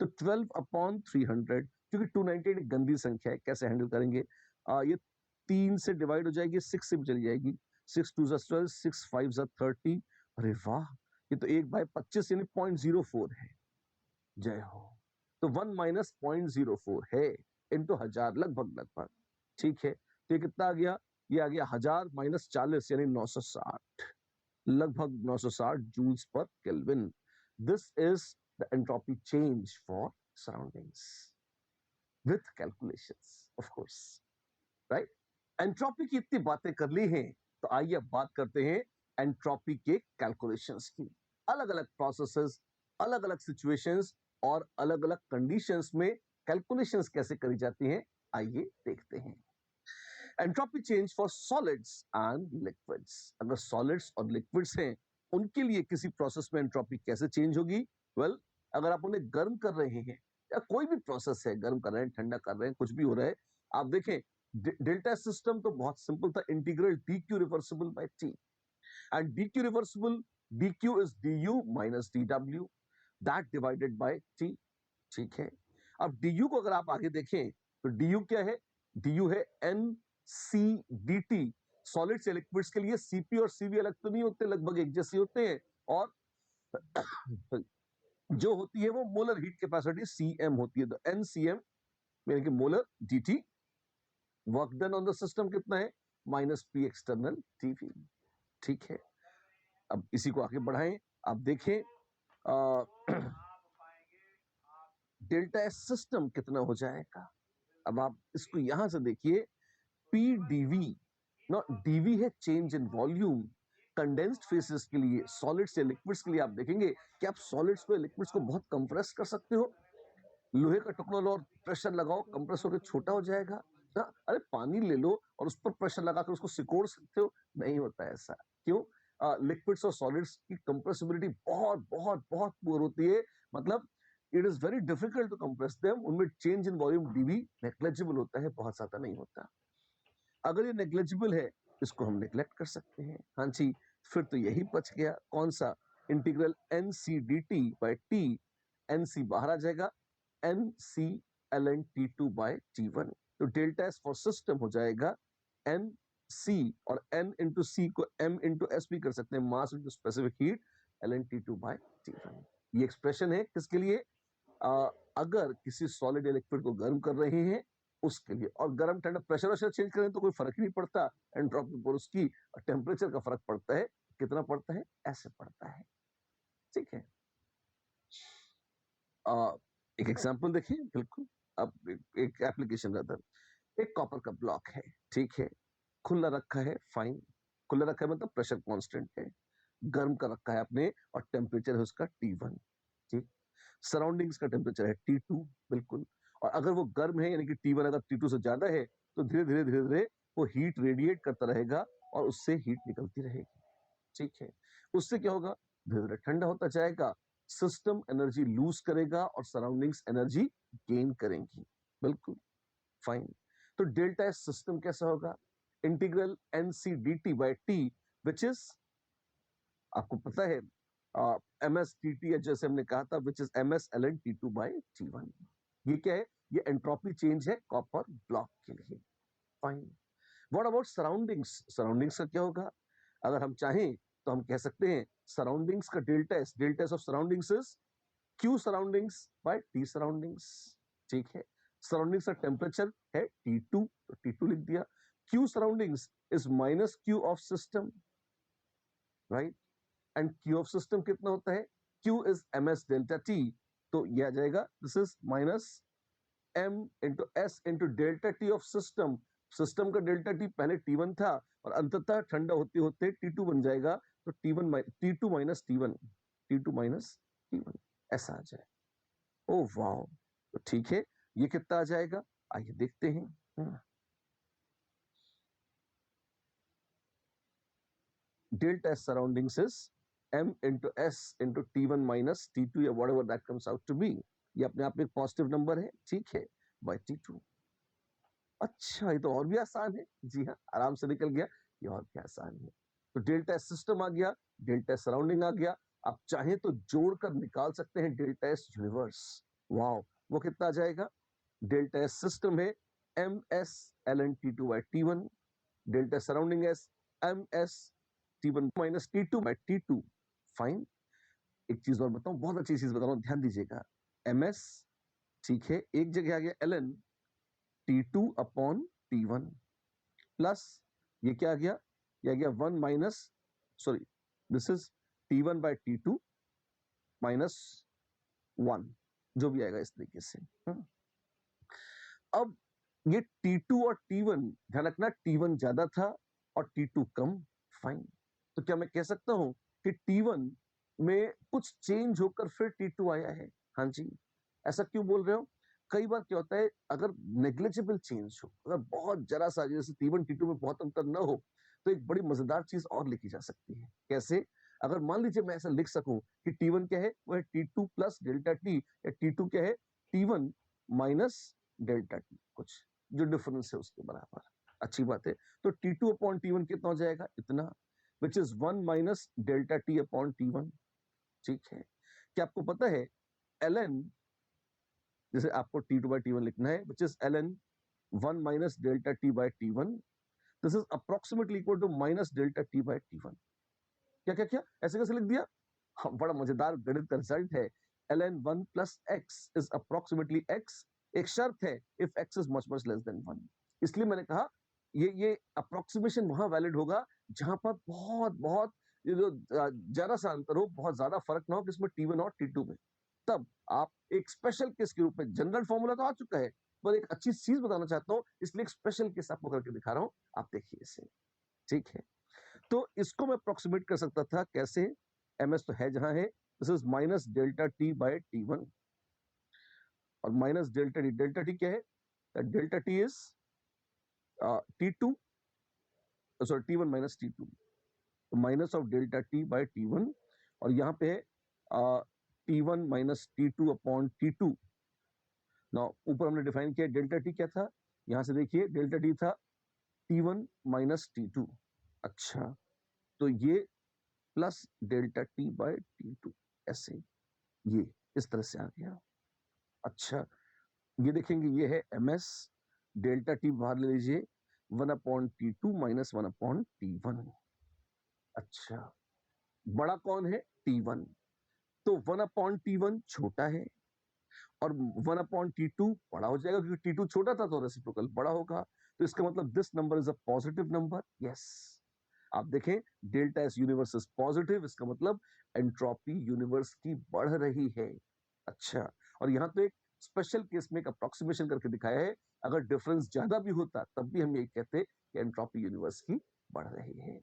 तो 12 upon 300, क्योंकि 298 एक गंदी संख्या है, कैसे हैंडल करेंगे, ये 3 से डिवाइड हो जाएगी, 6 से भी चली जाएगी, 6 2 12, 6 5 30। अरे वाह, ये तो 1/25 यानी 0.04 है, जय हो। तो 1 minus 0.04 है इंटू 1000, लगभग, ठीक है। तो ये कितना आ गया, ये आ गया 1000 - 40 यानी 960, लगभग 960 जूल्स पर kelvin. This is the entropy change for surroundings with calculations, of course, right. Entropy की इतनी बातें कर ली हैं, तो आइए अब बात करते हैं एंट्रोपी के कैलकुलेशंस की। अलग अलग प्रोसेसेस, अलग अलग सिचुएशंस और अलग अलग कंडीशंस में कैलकुलेशंस कैसे करी जाती हैं, आइए देखते हैं। Entropy change for solids and liquids, अगर सॉलिड्स और लिक्विड्स हैं, उनके लिए किसी प्रोसेस में एंट्रोपी कैसे चेंज होगी। वेल, अगर आप उन्हें गर्म कर रहे हैं, या कोई भी प्रोसेस है, गर्म कर रहे हैं, ठंडा कर रहे हैं, कुछ भी हो रहा है, आप देखें डेल्टा सिस्टम तो बहुत सिंपल था, integral dq reversible by t, and dq reversible, dq is du minus dw, that divided by t, ठीक है। अब du को अगर आप आगे देखें, तो du क्या है, du है NC/dt। सॉलिड से लिक्विड्स के लिए Cp और Cv अलग तो नहीं होते, लगभग एक जैसे होते हैं, और जो होती है वो मोलर हीट कैपेसिटी Cm होती है, तो NCm यानी कि molar dt, work done on the system कितना है, -P एक्सटर्नल Tv, ठीक है। अब इसी को आगे बढ़ाएं, आप देखें डेल्टा एस सिस्टम कितना हो जाएगा। अब आप इसको यहां से देखिए, PdV, नॉट dV है change in volume. Condensed faces के लिए, सॉलिड्स या लिक्विड्स के लिए आप देखेंगे कि आप सॉलिड्स को, लिक्विड्स को बहुत कंप्रेस कर सकते हो, लोहे का टुकड़ा लो और प्रेशर लगाओ, कंप्रेस होकर छोटा हो जाएगा ना। अरे पानी ले लो और उस पर प्रेशर लगाकर उसको सिकोड़ सकते हो, नहीं होता ऐसा। क्यों, लिक्विड्स और सॉलिड्स की कंप्रेसिबिलिटी बहुत बहुत बहुत पुअर होती है, मतलब it is very difficult to compress them, उनमें change in volume dV negligible होता है, बहुत ज्यादा नहीं होता। अगर ये नेग्लिजिबल है, इसको हम नेग्लेक्ट कर सकते हैं, हाँ जी, फिर तो यही बच गया, कौन सा, integral NC/dt by t, NC बाहर आ जाएगा, NC ln T2 by T1। तो डेल्टा एस फॉर सिस्टम हो जाएगा n c, और n इंटू सी को m इंटू एस भी कर सकते हैं, mass into specific heat, ln T2 by T1। ये एक्सप्रेशन है किसके लिए? अगर किसी सॉलिड या लिक्विड को गर्म कर रहे हैं उसके लिए, और गर्म ठंडा प्रेशर वैशर चेंज करें तो कोई फर्क ही नहीं पड़ता, एंट्रोपी पोरोसिटी और टेम्परेचर का फर्क पड़ता है। कितना पड़ता है? ऐसे पड़ता है। ठीक है, एक एग्जांपल देखिए। बिल्कुल, अब एक एप्लीकेशन रहता है। एक कॉपर का ब्लॉक है, ठीक है, खुला रखा है, फाइन, खुला रखा है मतलब प्रेशर कांस्टेंट है, गर्म कर रखा है आपने और टेम्परेचर है उसका T1, ठीक, सराउंडिंग्स का टेम्परेचर है T2, बिल्कुल, और अगर वो गर्म है यानी कि T1 अगर T2 से ज्यादा है तो धीरे धीरे धीरे धीरे वो हीट रेडिएट करता रहेगा और उससे हीट निकलती रहेगी। ठीक है, उससे क्या होगा? धीरे धीरे ठंडा होता जाएगा, सिस्टम एनर्जी लूज करेगा और सराउंडिंग्स एनर्जी गेन करेंगी। बिल्कुल फाइन। तो डेल्टा एस सिस्टम कैसा होगा? Integral NC D T by T, which is, आपको पता है, एम एस टी टी, जैसे हमने कहा था, which is M S L N T two by T one. ये क्या है? ये एंट्रोपी चेंज है कॉपर ब्लॉक के लिए। Fine. What about surroundings? Surroundings का क्या होगा? अगर हम चाहें तो हम कह सकते हैं सराउंडिंग्स का delta S of surroundings is Q surroundings by T surroundings. ठीक है, सराउंडिंग्स का टेम्परेचर है T2, तो T2 लिख दिया। Q surroundings is minus Q of system, right, and Q of system कितना होता है? Q is M S delta T, तो यह आ जाएगा this is minus m into S into delta T of system. System का डेल्टा टी पहले T1 था और अंततः ठंडा होते होते T2 बन जाएगा, तो T2 minus T1, T2 minus T1, ऐसा आ जाए। ओ वाह, तो ठीक है, ये कितना आ जाएगा? आइए देखते हैं। Delta S surroundings is m into s into T1 minus T2 या whatever that comes out to be। ये अपने आप में एक पॉजिटिव नंबर है, ठीक है, by T2। अच्छा, ये तो और भी आसान है। जी हाँ, आराम से निकल गया, ये और भी आसान है। तो डेल्टा एस सिस्टम आ गया, डेल्टा एस सराउंडिंग आ गया। आप चाहें तो जोड़कर निकाल सकते हैं डेल्टा एस यूनिवर्स। वाओ, वो कितना आ जाएगा? डेल्टा एस सिस्टम है M S L N T2 by T1, delta surrounding S M S T1 minus T2 by T2। Fine. एक चीज और बताऊं, बहुत अच्छी चीज बता रहा हूं, ध्यान दीजिएगा। एम एस, ठीक है, एक जगह आ गया L N T2 upon T1 plus, ये क्या आ गया? ये आ गया 1 minus, sorry, this is T1 by T2 minus 1, जो भी आएगा इस तरीके से। अब ये T2 और T1, ध्यान रखना, T1 ज्यादा था और T2 कम। फाइन। तो क्या मैं कह सकता हूं कि T1 में कुछ चेंज होकर फिर T2 आया है? हाँ जी। ऐसा क्यों बोल रहे हो? कई बार क्या होता है, अगर नेग्लिजिबल चेंज हो, अगर बहुत जरा सा, जैसे T1 T2 में बहुत अंतर न हो, तो एक बड़ी मजेदार चीज और लिखी जा सकती है। कैसे? अगर मान लीजिए मैं ऐसा लिख सकूं कि T1 क्या है? वो है T2 प्लस डेल्टा टी, या T2 क्या है? T1 माइनस डेल्टा टी, कुछ जो डिफरेंस है उसके बराबर। अच्छी बात है। तो T2 अपॉन T1 कितना हो जाएगा? इतना, which is 1 minus delta T upon T1। ठीक है, क्या आपको पता है ln, जैसे आपको T2 by T1 लिखना है, which is ln 1 minus delta T by T1, this is approximately equal to minus delta T by T1। क्या क्या क्या ऐसे कैसे लिख दिया? हाँ, बड़ा मजेदार गणित का रिजल्ट है। ln 1 plus x is approximately x, एक शर्त है, if x is much much less than 1। इसलिए मैंने कहा ये अप्रोक्सीमेशन वहां वैलिड होगा जहां पर बहुत बहुत ये जो जरा सा अंतर हो, बहुत ज्यादा फर्क ना हो किसमें, T1 और T2 में। तब आप एक स्पेशल केस के रूप में, जनरल फॉर्मूला तो आ चुका है, पर एक अच्छी चीज बताना चाहता हूं, इसलिए एक स्पेशल केस आपको करके दिखा रहा हूं, आप देखिए इसे। ठीक है, तो इसको मैं अप्रोक्सीमेट कर सकता था कैसे? एम एस तो है जहां है, this is minus delta T by T1, और माइनस डेल्टा टी क्या है? Delta T is T2, sorry T1 minus T2, तो minus of delta T by T1, और यहाँ पे है T1 minus T2 upon T2। ना, ऊपर हमने डिफाइन किया डेल्टा टी क्या था, यहां से देखिए डेल्टा टी था T1 माइनस T2। अच्छा, तो ये plus delta T bye T2, ऐसे ये इस तरह से आ गया। अच्छा, ये देखेंगे ये है ms, डेल्टा टी बाहर ले लीजिए, 1/T2 माइनस 1/T1। अच्छा, बड़ा कौन है? T1। तो 1/T1 छोटा है और 1/T2 बड़ा हो जाएगा, क्योंकि T2 छोटा था तो रेसिप्रोकल बड़ा होगा। तो इसका मतलब this number is a positive number. Yes, आप देखें delta S universe is positive, इसका मतलब एंट्रोपी यूनिवर्स की बढ़ रही है। अच्छा, और यहाँ तो एक स्पेशल केस में एक अप्रोक्सीमेशन करके दिखाया है, अगर डिफरेंस ज्यादा भी होता तब भी हम ये कहते कि एंट्रोपी यूनिवर्स की बढ़ रही है।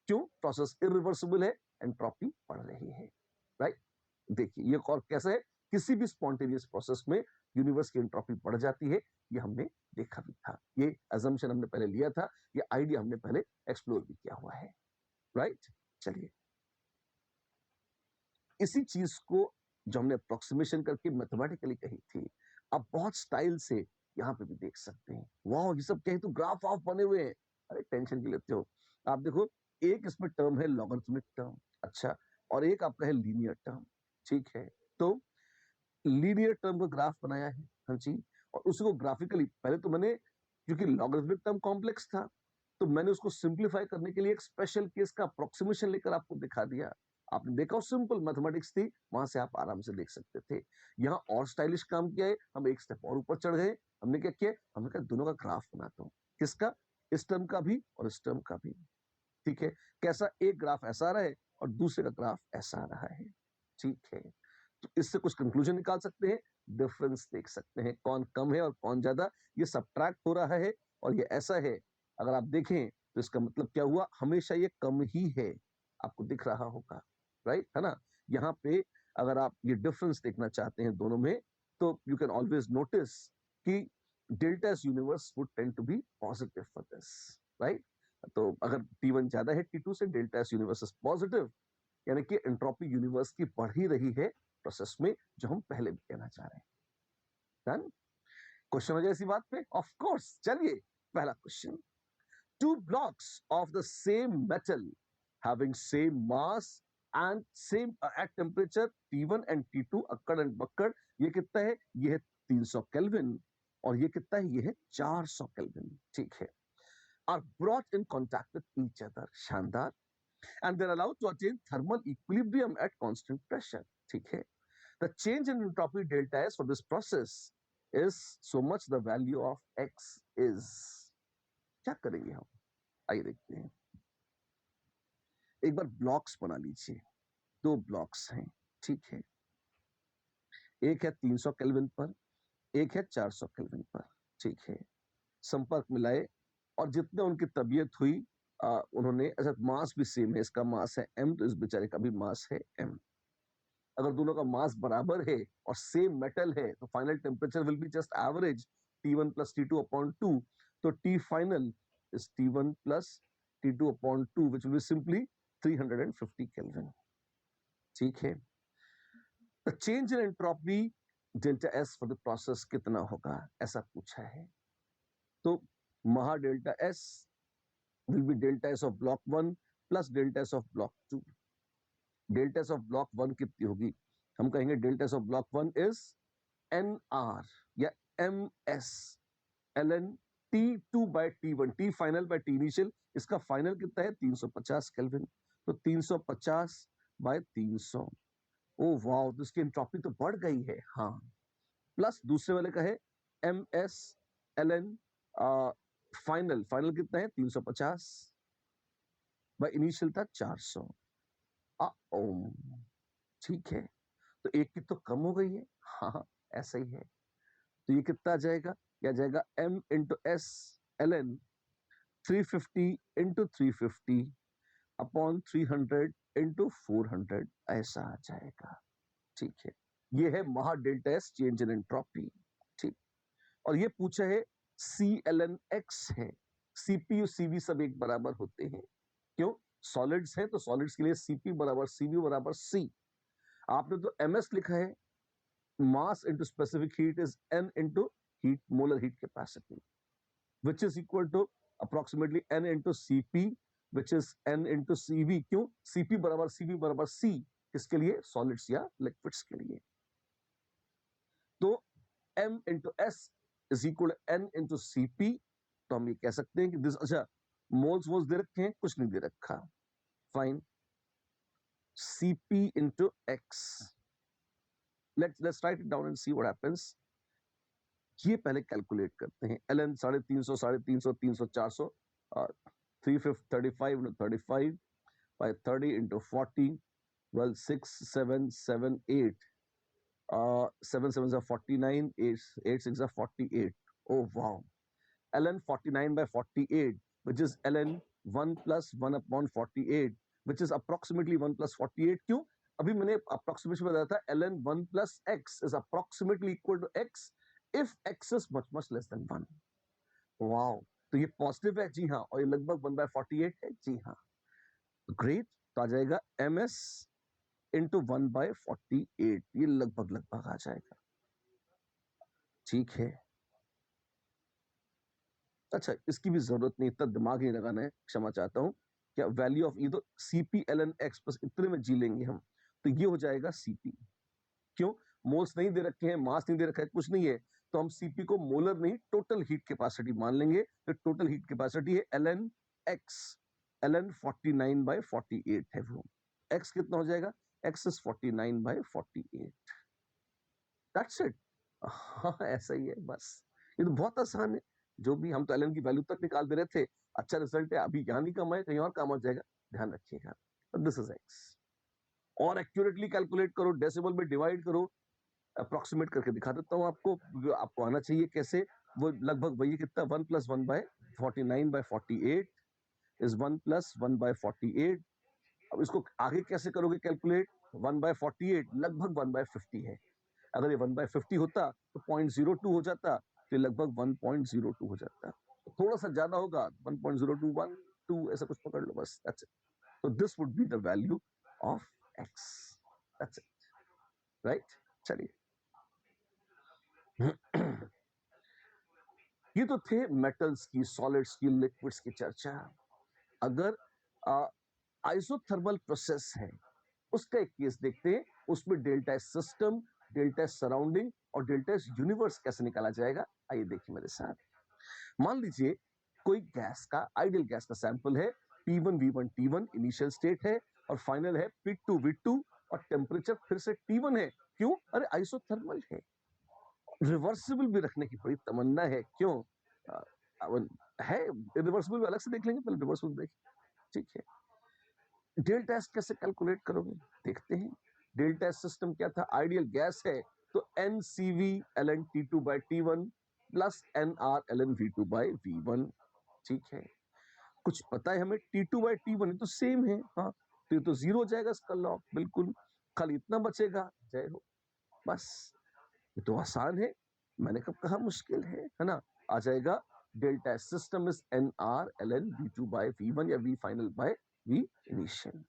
क्यों? प्रोसेस इरिवर्सिबल है, एंट्रोपी बढ़ रही है। राइट, देखिए ये और कैसा है, किसी भी स्पॉन्टेनियस प्रोसेस में यूनिवर्स की एंट्रोपी बढ़ जाती है, ये हमने देखा भी था, ये अजम्पशन हमने पहले लिया था, ये आइडिया हमने पहले एक्सप्लोर भी किया हुआ है। राइट, चलिए इसी चीज को जो हमने अप्रोक्सीमेशन करके मैथमेटिकली कही थी, आप बहुत स्टाइल से यहाँ पे भी देख सकते हैं। वाह, ये सब कहीं तो ग्राफ ऑफ बने हुए हैं। अरे टेंशन क्यों लेते हो? आप देखो, एक इसमें टर्म है लॉगरिथमिक टर्म, अच्छा, और एक आपका है लीनियर टर्म। ठीक है, तो लीनियर टर्म का ग्राफ बनाया है, हाँ जी, और उसको ग्राफिकली पहले तो मैंने, क्योंकि लॉगरिथमिक टर्म कॉम्प्लेक्स था, तो मैंने उसको सिंप्लीफाई करने के लिए एक स्पेशल केस का अप्रोक्सीमेशन लेकर आपको दिखा दिया। आपने देखा सिंपल मैथमेटिक्स थी, वहां से आप आराम से देख सकते थे। यहाँ और स्टाइलिश काम किया है, हम एक स्टेप और ऊपर चढ़ गए। हमने क्या किया? हमने कहा दोनों का ग्राफ बनाता हूँ। किसका? इस टर्म का भी और इस टर्म का भी। ठीक है, कैसा? एक ग्राफ ऐसा आ रहा है और दूसरे का ग्राफ ऐसा आ रहा है। ठीक है, तो इससे कुछ कंक्लूजन निकाल सकते हैं, डिफरेंस देख सकते हैं, कौन कम है और कौन ज्यादा। ये सब्ट्रैक्ट हो रहा है और ये ऐसा है, अगर आप देखें तो इसका मतलब क्या हुआ? हमेशा ये कम ही है, आपको दिख रहा होगा। राइट, है ना? यहाँ पे अगर आप ये डिफरेंस देखना चाहते हैं दोनों में, तो यू कैन ऑलवेज नोटिस कि delta S universe would tend to be positive for this. Right, तो अगर T1 ज्यादा है T2 से, delta S universe is positive, यानी कि एंट्रोपी यूनिवर्स की बढ़ ही रही है प्रोसेस में, जो हम पहले भी कहना चाह रहे हैं। डन? क्वेश्चन हो जाए इसी बात पे? ऑफ कोर्स, चलिए पहला question. Two blocks of the same metal having same mass and same at temperature T1 and T2 अक्कड़ एंड बक्कड़, ये कितना है? ये है 300 केल्विन, और ये कितना है? ये है 400 केल्विन। ठीक है, are brought in contact with each other, शानदार, and they're allowed to attain thermal equilibrium at constant pressure. ठीक है, the change in entropy delta S for this process is so much the value of X is. क्या करेंगे हम? आइए देखते हैं। एक बार ब्लॉक्स बना लीजिए, दो ब्लॉक्स हैं। ठीक है, एक है 300 केल्विन पर, एक है 400 केल्विन पर। ठीक है, संपर्क मिलाए और जितने उनकी तबीयत हुई, उन्होंने, अच्छा मास भी सेम है, इसका मास है m, तो इस बेचारे का भी मास है m। अगर दोनों का मास बराबर है और सेम मेटल है, तो final temperature will be just average T1 plus T2 upon 2, तो T final is T1 plus T2 upon 2, which will be simply 350 Kelvin. ठीक है, the change in entropy delta S for the process कितना होगा, ऐसा पूछा है। तो महा delta S will be delta S of block 1 plus delta S of block 2. Delta S of block 1 कितनी होगी? हम कहेंगे delta S of block 1 is NR या MS ln T2 by T1, T final by T initial, इसका final कितना है? 350 kelvin, तो 350 by 300। Oh wow, तो इसकी एंट्रोपी तो बढ़ गई है। हाँ, प्लस दूसरे वाले का है MS ln फाइनल, फाइनल कितना है? 350 by इनिशियल था 400। ठीक है, तो एक की तो कम हो गई है। हाँ, ऐसा ही है, तो ये कितना आ जाएगा? क्या जाएगा? m into S ln 350 into 350 upon 300 into 400, ऐसा आ जाएगा। ठीक है, ये है महा delta S change in entropy. ठीक, और ये पूछा है C ln x है, Cp और Cv सब एक बराबर होते हैं। क्यों? सॉलिड्स है, तो सॉलिड्स के लिए Cp बराबर Cv बराबर C। आपने तो ms लिखा है, mass into specific heat is n into heat, molar heat capacity, which is equal to approximately n into Cp, which is n into Cv। क्यों? Cp बराबर Cv बराबर C, किसके लिए? सॉलिड्स या लिक्विड्स के लिए। तो m into s is equal to n into cp, तो हम ये कह सकते हैं कि दिस, अच्छा मोल्स वोल्स दे रखे हैं, कुछ नहीं दे रखा, fine, cp into x, let's write it down and see what happens. ये पहले कैलकुलेट करते हैं, ln 350 350 300 400 335 into 35 by 30 into 40, well 6 7 7 8 7 7s are 49, 8 6 are 48. Oh wow, ln 49 by 48, which is ln 1 plus 1 upon 48, which is approximately 1 plus 48. क्यों? अभी मैंने approximation बताया था, ln 1 plus x is approximately equal to x if x is much less than 1. wow, तो ये positive है जी हाँ, और ये लगभग 1 by 48 है जी हाँ, ग्रेट, तो आ जाएगा ms into 1 by 48, ये लगभग आ जाएगा, ठीक है। अच्छा, इसकी भी जरूरत नहीं, इतना दिमाग नहीं लगाना है, क्षमा चाहता हूं, क्या वैल्यू ऑफ, ये तो cp ln x बस इतने में जी लेंगे हम, तो ये हो जाएगा cp, क्यों? मोल्स नहीं दे रखे हैं, मास नहीं दे रखा है, कुछ नहीं है, तो हम cp को मोलर नहीं टोटल हीट कैपेसिटी मान लेंगे, तो टोटल हीट कैपेसिटी है ln x, ln 49 by 48 है वो, x कितना हो जाएगा, x is 49 by 48, that's it. हाँ ऐसा ही है बस, ये तो बहुत आसान है, जो भी हम तो ln की वैल्यू तक निकाल दे रहे थे, अच्छा रिजल्ट है, अभी यहाँ नहीं कमाए कहीं और काम आ जाएगा, ध्यान रखिएगा, दिस इज x, और एक्यूरेटली कैलकुलेट करो, डेसिमल में डिवाइड करो, अप्रोक्सीमेट करके दिखा देता हूँ आपको, आपको आना चाहिए कैसे, वो लगभग वही कितना, 1 plus 1 by 49 by 48 is 1 plus 1 by 48, अब इसको आगे कैसे करोगे कैलकुलेट, 1 by 48 लगभग 1 by 50 है, अगर ये 1 by 50 होता तो 0.02 हो जाता, तो लगभग 1.02 हो जाता, तो थोड़ा सा ज्यादा होगा, 1.0212 ऐसा कुछ पकड़ लो बस, that's it, so this would be the value of x, that's it, right? चलिए ये तो थे मेटल्स की, सॉलिड्स की, लिक्विड्स की चर्चा। अगर आइसोथर्मल प्रोसेस है, उसका एक केस देखते हैं, उसमें delta S system, delta S surrounding और डेल्टा एस यूनिवर्स कैसे निकाला जाएगा, आइए देखिए मेरे साथ। मान लीजिए कोई गैस का, आइडियल गैस का सैंपल है, P1 V1 T1 initial state है, और फाइनल है P2 V2, और टेम्परेचर फिर से T1 है, क्यों? अरे आइसोथर्मल है, रिवर्सिबल भी रखने की बड़ी तमन्ना है, क्यों? है रिवर्सिबल भी अलग से देख लेंगे, पहले रिवर्सिबल देखिए, ठीक है। डेल्टा एस कैसे कैलकुलेट करोगे, देखते हैं। डेल्टा एस सिस्टम क्या था, आइडियल गैस है, तो NCV ln T2 by T1 plus NR ln V2 by V1, ठीक है। कुछ पता है हमें, T2 by T1 तो सेम है, हाँ, तो ये तो जीरो हो जाएगा इसका लॉग, बिल्कुल, खाली इतना बचेगा, जय हो, बस, ये तो आसान है, मैंने कब कहा मुश्किल है ना, आ जाएगा delta system is NR ln V2 by V1 या V final by V initial.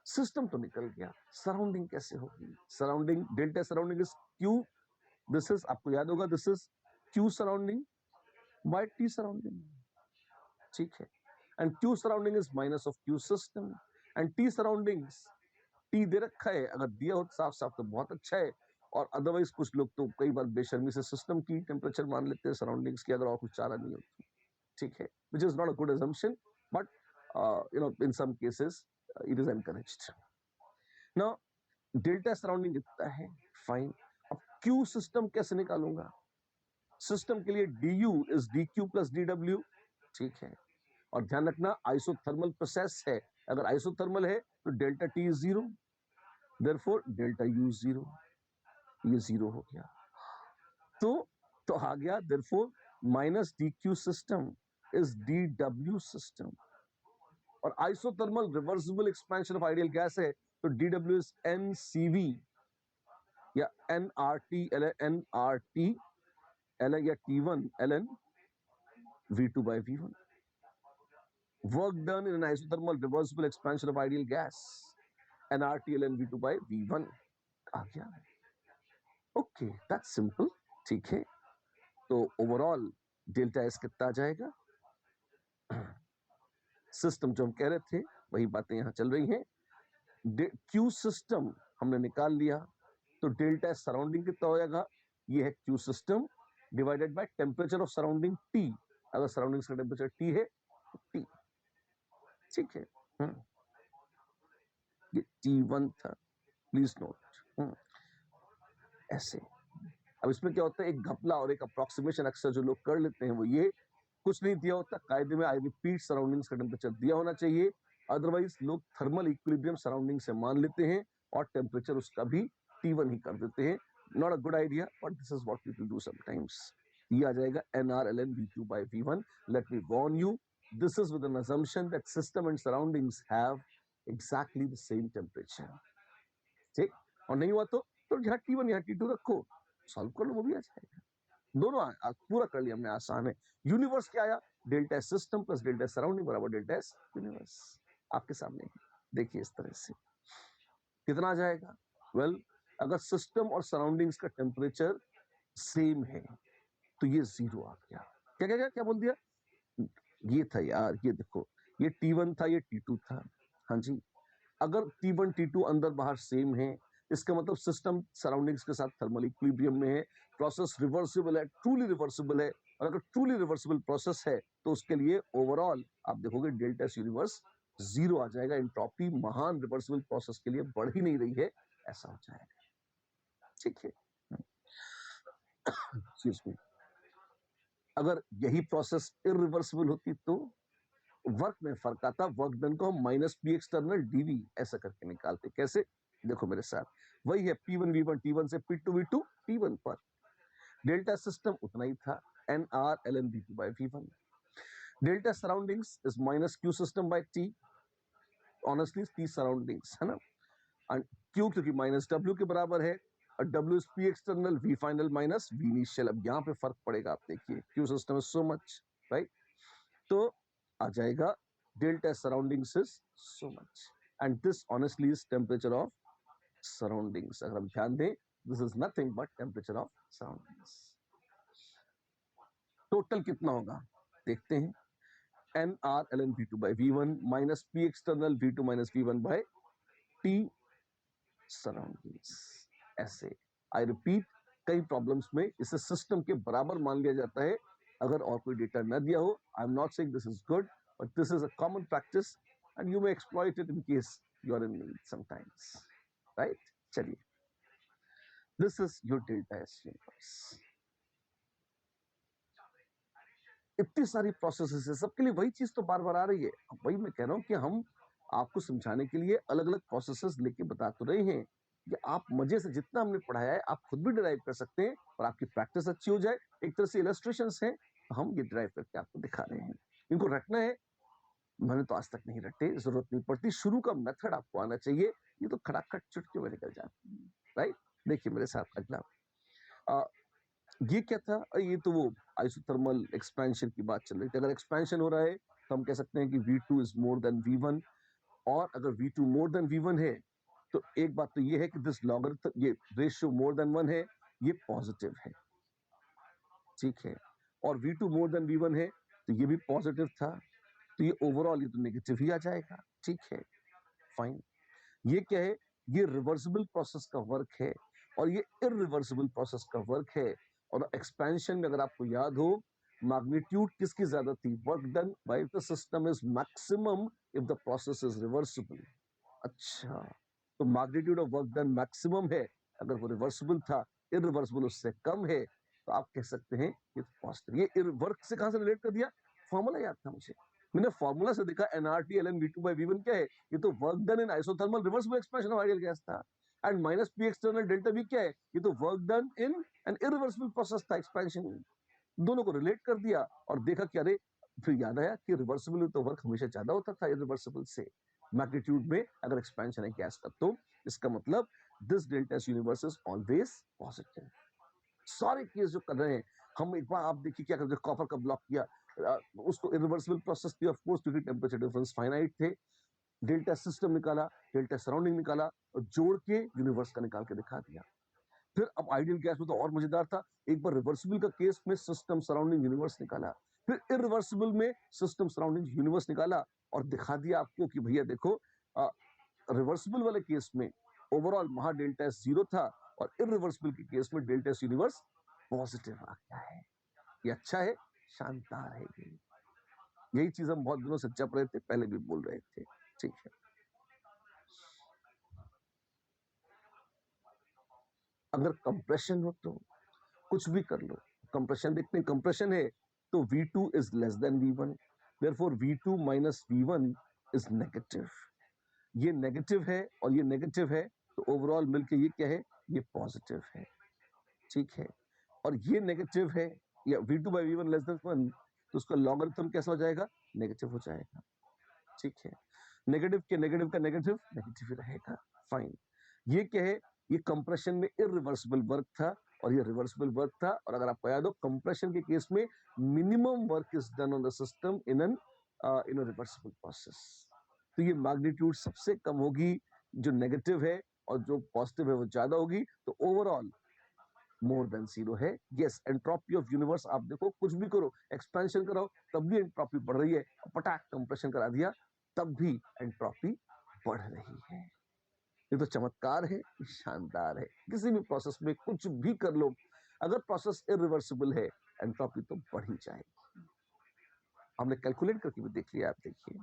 System तो निकल गया, सराउंडिंग कैसे होगी, surrounding, delta surrounding is Q, this is, आपको याद होगा, this is Q surrounding by T surrounding, ठीक है, and Q surrounding is minus of Q system, and T surroundings, T दे रखा है, अगर दिया हो साफ साफ तो बहुत अच्छा है, और अदरवाइज कुछ लोग तो कई बार बेशर्मी से सिस्टम की टेम्परेचर मान लेते हैं सराउंडिंग्स की, अगर और कुछ चारा नहीं होती, ठीक है, which is not a good assumption, but in some cases it is encouraged. Now delta surrounding इतना है, फाइन, अब Q सिस्टम कैसे निकालूंगा, सिस्टम के लिए du is dq plus dw, ठीक है, और ध्यान रखना आइसोथर्मल प्रोसेस है, अगर आइसोथर्मल है तो delta T is zero, therefore delta U zero, ये जीरो हो गया, तो आ गया, therefore minus dq system is dw system, और isothermal reversible expansion of ideal gas है, तो dw इज NCV या nRT ln या T1 ln V2 by V1, work done in an isothermal reversible expansion of ideal gas, nRT ln V2 by V1 आ गया, okay, that's simple, ठीक है, तो overall delta S कितना आ जाएगा, system जो हम कह रहे थे वही बातें यहां चल रही हैं, Q सिस्टम हमने निकाल लिया, तो डेल्टा एस सराउंडिंग कितना हो जाएगा, ये है Q system divided by temperature of surrounding T. अगर सराउंडिंग्स का टेम्परेचर टी है तो टी, ठीक है। ये T1 था, प्लीज नोट। ऐसे अब इसमें क्या होता है, एक घपला और एक अप्रोक्सीमेशन अक्सर जो लोग कर लेते हैं वो ये, कुछ नहीं दिया होता कायदे में, आई रिपीट सराउंडिंग्स का टेम्परेचर दिया होना चाहिए, अदरवाइज लोग थर्मल इक्विलिब्रियम सराउंडिंग से मान लेते हैं और टेम्परेचर उसका भी T1 ही कर देते हैं। Not a good idea, but this is what people do sometimes. ये आ जाएगा nr ln v2 by v1। Let me warn you, this is with an assumption that system and surroundings have exactly the same temperature। ठीक, और नहीं हुआ तो यहाँ T1 यहाँ T2 रखो, सॉल्व कर लो, वो भी आ जाएगा। दोनों पूरा कर लिया हमने, आसान है। यूनिवर्स क्या आया, delta S system plus delta S surrounding बराबर डेल्टा एस यूनिवर्स। आपके सामने देखिए इस तरह से कितना आ जाएगा। वेल, अगर सिस्टम और सराउंडिंग्स का टेम्परेचर सेम है तो ये जीरो आ गया। क्या क्या क्या क्या बोल दिया, ये था यार, ये देखो, ये T1 था, ये T2 था। हाँ जी, अगर T1 T2 अंदर बाहर सेम है, इसका मतलब सिस्टम सराउंडिंग्स के साथ थर्मल इक्विलिब्रियम में है, प्रोसेस रिवर्सिबल है, ट्रूली रिवर्सिबल है। और अगर ट्रूली रिवर्सिबल प्रोसेस है तो उसके लिए ओवरऑल आप देखोगे डेल्टा एस यूनिवर्स जीरो आ जाएगा। एंट्रोपी महान रिवर्सिबल प्रोसेस के लिए बढ़ ही नहीं रही है, ऐसा हो जाएगा, ठीक है। अगर यही प्रोसेस इरिवर्सिबल होती तो वर्क में फर्क आता, वर्क डन को हम माइनस पी एक्सटर्नल डीवी ऐसा करके निकालते। कैसे, देखो मेरे साथ, वही है P1 V1 T1 से P2 V2 T1 पर। डेल्टा सिस्टम उतना ही था, nr ln v2 by v1। Delta surroundings is minus Q system by T, honestly T surroundings है ना, एंड Q क्योंकि माइनस W के बराबर है, और W is P external V final minus V initial. अब यहाँ पे फर्क पड़ेगा, आप देखिए, Q system is so much, right, तो आ जाएगा delta surroundings is so much, and this honestly is temperature of surroundings. अगर हम ध्यान दें, this is nothing but temperature of surroundings. Total कितना होगा देखते हैं, nr ln v2 by v1 minus p external v2 minus v1 by t surroundings. ऐसे I repeat, कई प्रॉब्लम्स में इसे सिस्टम के बराबर मान लिया जाता है अगर और कोई डेटा न दिया हो। I am not saying this is good, but this is a common practice and you may exploit it in case you are in need sometimes, right. चलिए, this is your delta S universe. इतनी सारी processes है, सबके लिए वही चीज तो बार बार आ रही है। वही मैं कह रहा हूं कि हम आपको समझाने के लिए अलग अलग प्रोसेसेस लेके बता तो रहे हैं कि आप मजे से जितना हमने पढ़ाया है आप खुद भी डिराइव कर सकते हैं और आपकी प्रैक्टिस अच्छी हो जाए। एक तरह से इलस्ट्रेशंस हैं, तो हम ये डिराइव करके आपको दिखा रहे हैं। इनको रटना है, मैंने तो आज तक नहीं रटे, जरूरत नहीं पड़ती। शुरू का मेथड आपको आना चाहिए, ये तो खड़ाखट चुटकी में निकल जाते हैं, राइट। देखिए मेरे साथ अगला, ये क्या था, ये तो वो आइसोथर्मल एक्सपेंशन की बात चल रही थी। अगर एक्सपेंशन हो रहा है तो हम कह सकते हैं कि V2 is more than V1, और अगर V2 मोर देन V1 है तो एक बात तो ये है कि दिस लॉगरिथम, ये रेशियो मोर देन 1 है, ये पॉजिटिव है, ठीक है। और V2 मोर देन V1 है तो ये भी पॉजिटिव था, तो ये ओवरऑल ये तो नेगेटिव ही आ जाएगा, ठीक है, फाइन। ये क्या है, ये रिवर्सिबल प्रोसेस का वर्क है और ये इरिवर्सिबल प्रोसेस का वर्क है। और एक्सपेंशन में अगर आपको याद हो, मैग्नीट्यूड किसकी ज्यादा थी, work done by the system is maximum if the process is reversible. अच्छा, तो magnitude of work done maximum है, अगर वो रिवर्सिबल था, इरिवर्सिबल उससे कम है, तो आप कह सकते हैं कि पॉजिटिव। ये वर्क से कहां से रिलेट कर दिया, फॉर्मूला याद था मुझे, मैंने फॉर्मूला से देखा, nRT ln v2 by v1 क्या है, ये तो work done in isothermal reversible expansion of ideal gas था। And minus P external delta V क्या है, ये तो work done in an irreversible process था, एक्सपेंशन। दोनों को रिलेट कर दिया और देखा कि अरे, फिर याद आया कि रिवर्सिबल में तो वर्क हमेशा ज्यादा होता था इरिवर्सिबल से, मैग्नीट्यूड में अगर एक्सपेंशन है गैस का, तो इसका मतलब this delta S universe is always positive. सारे केस जो कर रहे हैं हम, एक बार आप देखिए क्या करते हैं, कॉपर का ब्लॉक किया, उसको इरिवर्सिबल प्रोसेस थी, ऑफ कोर्स क्योंकि टेम्परेचर डिफरेंस फाइनाइट थे, डेल्टा सिस्टम निकाला, डेल्टा सराउंडिंग निकाला और जोड़ के यूनिवर्स का निकाल के दिखा दिया। फिर अब आइडियल गैस में तो और मजेदार था, एक बार रिवर्सिबल का केस में सिस्टम सराउंडिंग यूनिवर्स निकाला, फिर इरिवर्सिबल में सिस्टम सराउंडिंग यूनिवर्स निकाला और दिखा दिया आपको कि भैया देखो, रिवर्सिबल वाले केस में ओवरऑल वहां डेल्टा एस जीरो था, और इरिवर्सिबल के केस में डेल्टा एस यूनिवर्स पॉजिटिव आ गया है। ये अच्छा है, शानदार है। यही चीज हम बहुत दिनों से जप रहे थे, पहले भी बोल रहे थे। ठीक है, अगर कंप्रेशन हो तो कुछ भी कर लो। कंप्रेशन देखते हैं, कंप्रेशन है तो V2 is less than V1, therefore V2 minus V1 is negative. ये नेगेटिव है और ये नेगेटिव है, तो ओवरऑल मिलके ये क्या है, ये पॉजिटिव है। ठीक है, और ये नेगेटिव है, या V2 by V1 less than 1, तो उसका लॉगरिथम कैसा हो जाएगा, नेगेटिव हो जाएगा। ठीक है, नेगेटिव के नेगेटिव का नेगेटिव नेगेटिव ही रहेगा। फाइन, ये क्या है, ये कंप्रेशन में इरिवर्सिबल वर्क था और ये रिवर्सिबल वर्क था। और अगर आपको याद हो, कंप्रेशन के केस में minimum work is done on the system in an reversible process. तो ये मैग्नीट्यूड सबसे कम होगी जो नेगेटिव है, और जो पॉजिटिव है वो ज्यादा होगी, तो ओवरऑल मोर देन जीरो है। यस, एंट्रोपी ऑफ यूनिवर्स आप देखो, कुछ भी करो, एक्सपेंशन कराओ तब भी एंट्रोपी बढ़ रही है, पटाख कंप्रेशन करा दिया तब भी एंट्रोपी बढ़ रही है। ये तो चमत्कार है, शानदार है। किसी भी प्रोसेस में कुछ भी कर लो, अगर प्रोसेस इरिवर्सिबल है, एंट्रोपी तो बढ़ ही जाएगी। हमने कैलकुलेट करके भी देख लिया, आप देखिए।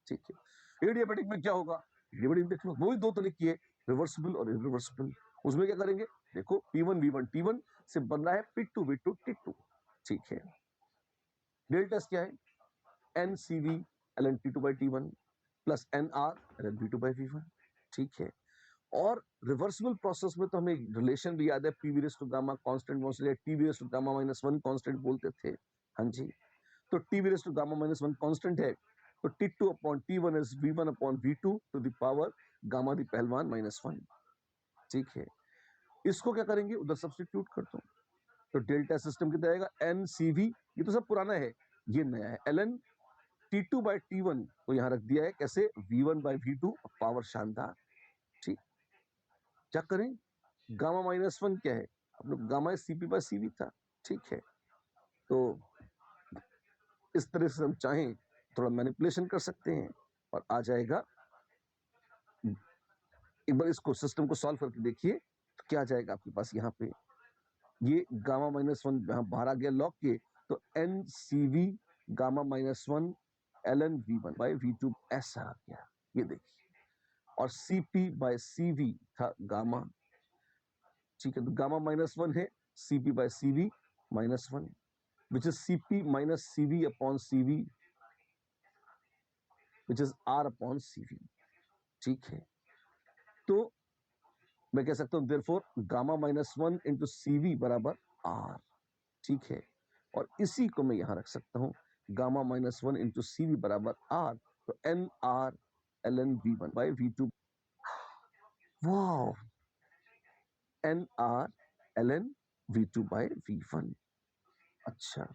ठीक है, एडियाबैटिक में क्या होगा, एडियाबैटिक देख लो, वो भी दो तरह की है, रिवर्सिबल और इरिवर्सिबल। उसमें क्या करेंगे, देखो P1 V1 T1 से बन रहा है P2 V2 T2। ठीक है, डेल्टा क्या है, NCV ln T2 by T1 plus NR ln V2 by V1। ठीक है, और रिवर्सिबल प्रोसेस में तो हमें रिलेशन भी याद है, PV raise to gamma constant या TV raise to gamma -1 constant बोलते थे। हाँ जी, तो TV raise to gamma -1 constant है, तो T2 upon T1 is V1 upon V2 to the power gamma दी पहलवान -1। ठीक है, इसको क्या करेंगे, उधर सब्स्टिट्यूट कर दो, तो डेल्टा सिस्टम कितना आएगा, NCV, ये तो सब पुराना है, ये नया है, ln T2 by T1 को यहां रख दिया है, कैसे, V1 by V2, पावर शानदार। ठीक, क्या करें, गामा -1 क्या है, हम लोग गामा CP by CV था। ठीक है, तो इस तरह से हम चाहें थोड़ा मैनिपुलेशन कर सकते हैं और आ जाएगा। एक बार इसको सिस्टम को सॉल्व करके देखिए, तो क्या आ जाएगा आपके पास, यहाँ पे ये गामा -1 यहाँ बाहर आ गया लॉग के, तो NCV gamma -1 ln V1 by V2 ऐसा आ गया, ये देखिए। और CP by CV था गामा। ठीक है, तो गामा -1 है, CP by CV -1, which is CP minus CV upon CV, which is R upon CV। ठीक है, तो मैं कह सकता हूं therefore गामा -1 into CV बराबर R। ठीक है, और इसी को मैं यहां रख सकता हूं, गामा -1 into CV बराबर R, तो NR ln V1 by V2। वाह, NR ln V2 by V1। अच्छा,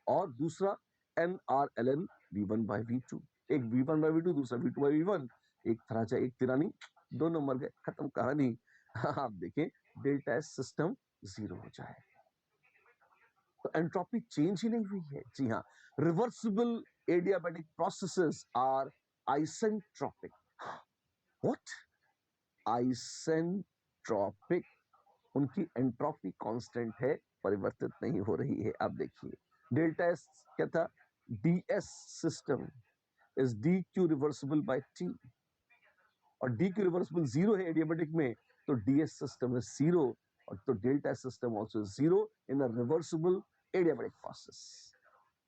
और दूसरा NR ln V1 by V2। एक V1 by V2, दूसरा V2 by V1, एक थराचा एक तिरानी, दोनों मर गए, खत्म कहानी। आप देखें, डेल्टा एस सिस्टम जीरो हो जाए, तो एंट्रोपी चेंज ही नहीं हुई है। जी हाँ, reversible adiabatic processes are isentropic. What, isentropic, उनकी एंट्रोपी कांस्टेंट है, परिवर्तित नहीं हो रही है। आप देखिए, डेल्टा एस क्या था, DS system is DQ reversible by T, और DQ रिवर्सिबल जीरो है एडियाबैटिक में, तो DS सिस्टम इज जीरो, और तो delta system also zero in a reversible adiabatic process.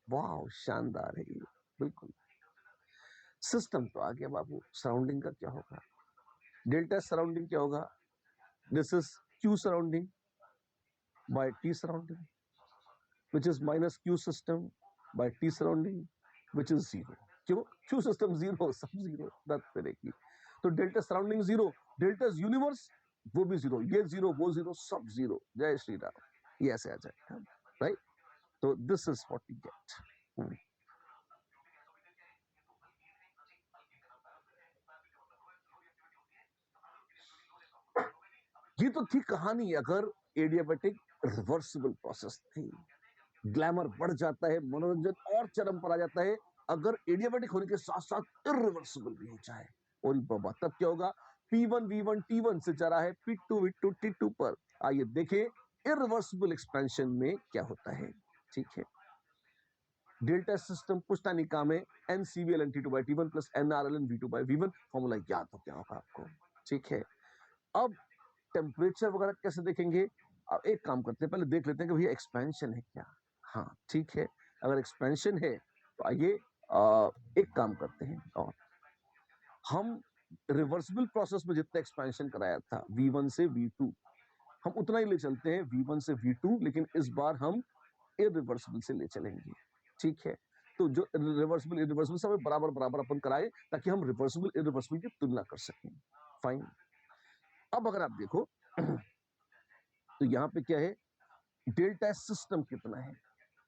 वाह, शानदार है ये, बिल्कुल। सिस्टम तो आ गया बाबू, सराउंडिंग का क्या होगा, डेल्टा सराउंडिंग क्या होगा, this is Q surrounding by T surrounding, which is minus Q system by T surrounding, which is zero। क्यों, Q system zero, सब zero, दस तरह की, तो delta surrounding zero, delta universe वो भी जीरो, ये जीरो वो जीरो, सब जीरो। जय श्री राम, ये ऐसे आ जाएगा, राइट। तो this is what you get. ये तो थी कहानी, अगर एडियाबैटिक रिवर्सिबल प्रोसेस थी, ग्लैमर बढ़ जाता है, मनोरंजन और चरम पर आ जाता है, अगर एडियाबैटिक होने के साथ साथ इरिवर्सिबल भी हो जाए। और बाबा तब क्या होगा, P1 V1 T1 से जा रहा है P2 V2 T2 पर। आइए देखें इरिवर्सिबल एक्सपेंशन में क्या होता है। ठीक है, डेल्टा सिस्टम कुछ नहीं काम है, NCVLN T2 by T1 plus NRLN V2 by V1। Formula याद हो क्या होगा आपको। ठीक है, अब टेम्परेचर वगैरह कैसे देखेंगे। अब एक काम करते हैं, पहले देख लेते हैं कि भैया एक्सपेंशन है क्या। हाँ ठीक है, अगर एक्सपेंशन है तो आइए एक काम करते हैं, और हम रिवर्सिबल प्रोसेस में जितना एक्सपेंशन कराया था V1 से V2 हम उतना ही ले चलते हैं V1 से V2, लेकिन इस बार हम इरिवर्सिबल से ले चलेंगे। ठीक है, तो जो रिवर्सिबल इरिवर्सिबल सब बराबर बराबर अपन कराए ताकि हम रिवर्सिबल इरिवर्सिबल की तुलना कर सकें। फाइन, अब अगर आप देखो तो यहाँ पे क्या है, डेल्टा सिस्टम कितना है,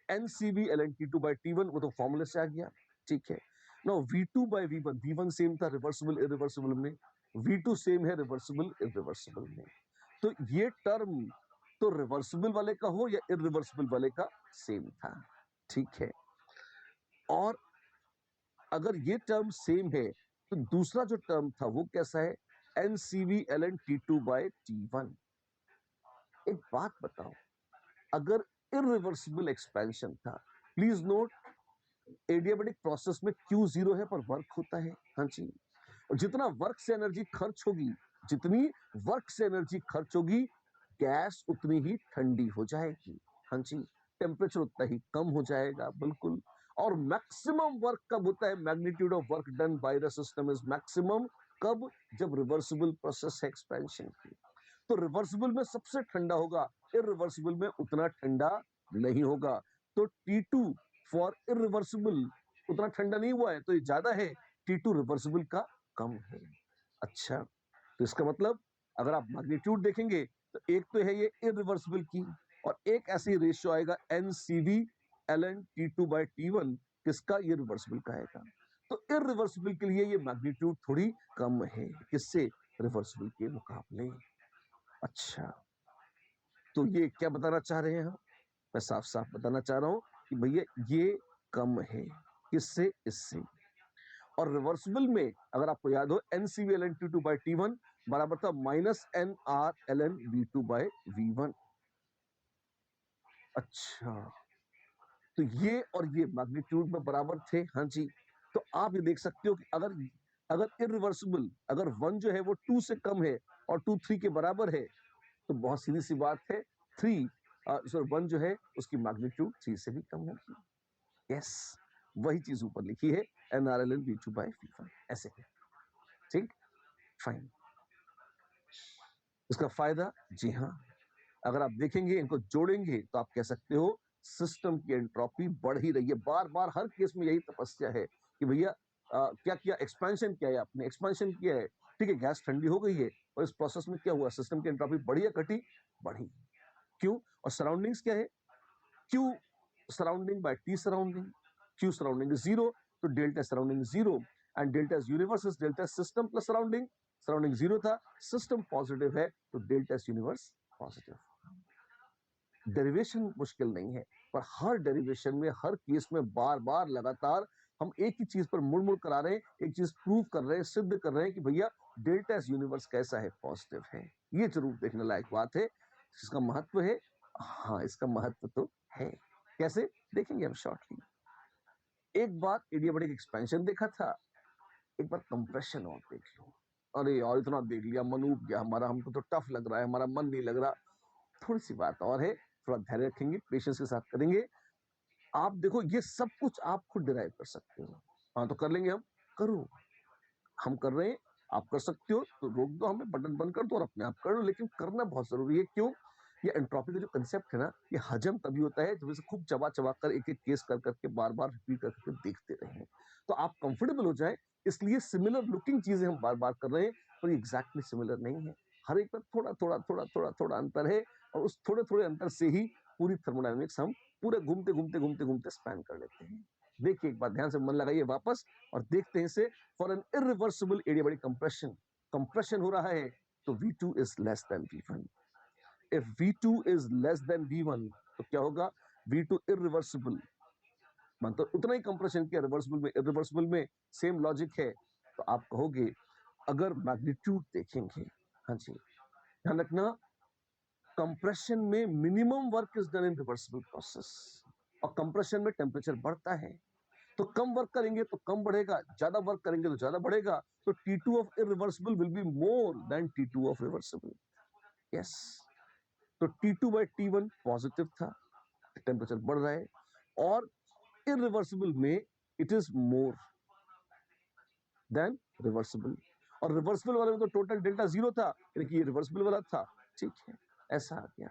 NCVLN T2 by T1, वो तो फॉर्मूले से आ गया। ठीक है, now V2 by V1, V1 same था रिवर्सिबल इरिवर्सिबल में, V2 सेम है रिवर्सिबल इरिवर्सिबल में। तो ये टर्म तो रिवर्सिबल वाले का हो या इरिवर्सिबल वाले का सेम था। ठीक है, और अगर ये टर्म सेम है तो दूसरा जो टर्म था वो कैसा है, NCVLN T2 by T1। एक बात बताओ, अगर इरिवर्सिबल एक्सपेंशन था, प्लीज नोट एडियाबैटिक प्रोसेस में Q0 है पर वर्क होता है। हाँ जी, और जितना वर्क से एनर्जी खर्च होगी, जितनी वर्क से एनर्जी खर्च होगी, गैस उतनी ही ठंडी हो जाएगी। हाँ जी, टेम्परेचर उतना ही कम हो जाएगा। बिल्कुल, और मैक्सिमम वर्क कब होता है, magnitude of work done by the system is maximum कब, जब रिवर्सिबल प्रोसेस है एक्सपेंशन की। तो रिवर्सिबल में सबसे ठंडा होगा, इरिवर्सिबल में उतना ठंडा नहीं होगा। तो T2 फॉर इरिवर्सिबल उतना ठंडा नहीं हुआ है, तो ये ज्यादा है, T2 रिवर्सिबल का कम है। अच्छा, तो इसका मतलब अगर आप मैग्नीट्यूड देखेंगे तो एक तो है ये इरिवर्सिबल की, और एक ऐसी रेशियो आएगा NCVLN T2 by T1, किसका, ये रिवर्सिबल का आएगा। तो इरिवर्सिबल के लिए ये मैग्नीट्यूड थोड़ी कम है, किससे, रिवर्सिबल के मुकाबले। अच्छा, तो ये क्या बताना चाह रहे हैं हम, मैं साफ साफ बताना चाह रहा हूं कि भैया ये कम है, किससे, इससे। और रिवर्सिबल में अगर आपको याद हो, NCVLN T2 by T1 बराबर था -NRLN V2 by V1। अच्छा, तो ये और ये मैग्नीट्यूड में बराबर थे। हाँ जी, तो आप ये देख सकते हो कि अगर अगर इरिवर्सिबल, अगर 1 जो है वो 2 से कम है और 2 3 के बराबर है, तो बहुत सीधी सी बात है 3 सॉरी 1 जो है उसकी मैग्नीट्यूड 3 से भी कम होगी। यस, वही चीज ऊपर लिखी है, NRLN V2 by V1 ऐसे है। ठीक, फाइन। इसका फायदा, जी हाँ, अगर आप देखेंगे इनको जोड़ेंगे तो आप कह सकते हो सिस्टम की एंट्रोपी बढ़ ही रही है। बार बार हर केस में यही तपस्या है कि भैया क्या किया, एक्सपेंशन किया है आपने, एक्सपेंशन किया है, ठीक है, गैस ठंडी हो गई है, और इस प्रोसेस में क्या हुआ, सिस्टम की एंट्रोपी बढ़ी या घटी, बढ़ी। क्यों, और सराउंडिंग्स क्या है, Q surrounding by T surrounding, Q surrounding is 0, तो delta surrounding 0, and delta universe is delta system plus surrounding. Surrounding 0 था, सिस्टम पॉजिटिव है, तो डेल्टा यूनिवर्स पॉजिटिव। डेरिवेशन मुश्किल नहीं है, पर हर डेरिवेशन में, हर केस में बार बार लगातार हम एक ही चीज पर मुड़ मुड़ करा रहे हैं, एक चीज प्रूव कर रहे हैं, सिद्ध कर रहे हैं कि भैया डेल्टा यूनिवर्स कैसा है, पॉजिटिव है। ये जरूर देखने लायक बात है, इसका महत्व है। हाँ, इसका महत्व तो है, कैसे देखेंगे हम शॉर्टली। एक बार एडियाबैटिक एक्सपेंशन देखा था, एक बार कंप्रेशन और देख लो। अरे और इतना देख लिया, मन उब गया हमारा, हमको तो टफ लग रहा है, हमारा मन नहीं लग रहा। थोड़ी सी बात और है, थोड़ा धैर्य रखेंगे, पेशेंस के साथ करेंगे। आप देखो ये सब कुछ आप खुद डिराइव कर सकते हो। हाँ तो कर लेंगे हम, करो, हम कर रहे हैं, आप कर सकते हो तो रोक दो हमें, बटन बंद कर दो और अपने आप कर लो, लेकिन करना बहुत जरूरी है। क्यों, ये एंट्रोपी का जो कंसेप्ट है ना, ये हजम तभी होता है जब इसे खूब चबा चबा कर एक एक केस कर करके बार बार रिपीट करके देखते रहे, तो आप कंफर्टेबल हो जाए। इसलिए सिमिलर लुकिंग चीजें हम बार बार कर रहे हैं, पर एग्जैक्टली सिमिलर नहीं है, हर एक में थोड़ा थोड़ा थोड़ा थोड़ा थोड़ा अंतर है, और उस थोड़े थोड़े अंतर से ही पूरी थर्मोडायनेमिक्स हम पूरे घूमते घूमते घूमते घूमते स्पैन कर लेते हैं। देखिए एक बार ध्यान से मन लगाइए वापस, और देखते हैं इसे। For an irreversible adiabatic compression, compression हो रहा है तो V2 is less than V1। if V2 is less than V1 तो क्या होगा, V2 irreversible, मतलब उतना ही कंप्रेशन किया, रिवर्सिबल में, इरिवर्सिबल में सेम लॉजिक है, तो आप कहोगे अगर मैग्नीट्यूड देखेंगे, हाँ जी, ध्यान रखना, कंप्रेशन में minimum work is done in reversible process, और कंप्रेशन में टेम्परेचर बढ़ता है, तो कम वर्क करेंगे तो कम बढ़ेगा, ज्यादा वर्क करेंगे तो ज्यादा बढ़ेगा, तो T2 of irreversible will be more than T2 of reversible. Yes, तो T2 बाय T1 पॉजिटिव था, टेम्परेचर बढ़ रहा है, और इरिवर्सिबल में it is more than reversible, और रिवर्सिबल वाले में तो टोटल डेल्टा जीरो था, यानी कि ये रिवर्सिबल वाला था। ठीक है, ऐसा आ गया।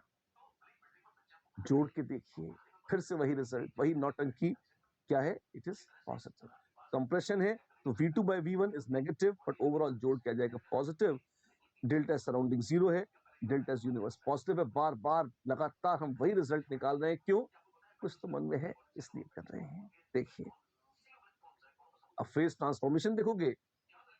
जोड़ के देखिए, फिर से वही रिजल्ट, वही नौटंकी, क्या है, इट इज पॉजिटिव। कंप्रेशन है तो V2 by V1 is negative, but overall जोड़ क्या जाएगा, पॉजिटिव। डेल्टा सराउंडिंग जीरो है, डेल्टा यूनिवर्स पॉजिटिव है। बार बार लगातार हम वही रिजल्ट निकाल रहे हैं, क्यों, कुछ तो मन में है इसलिए कर रहे हैं। देखिए, अब फेज ट्रांसफॉर्मेशन देखोगे,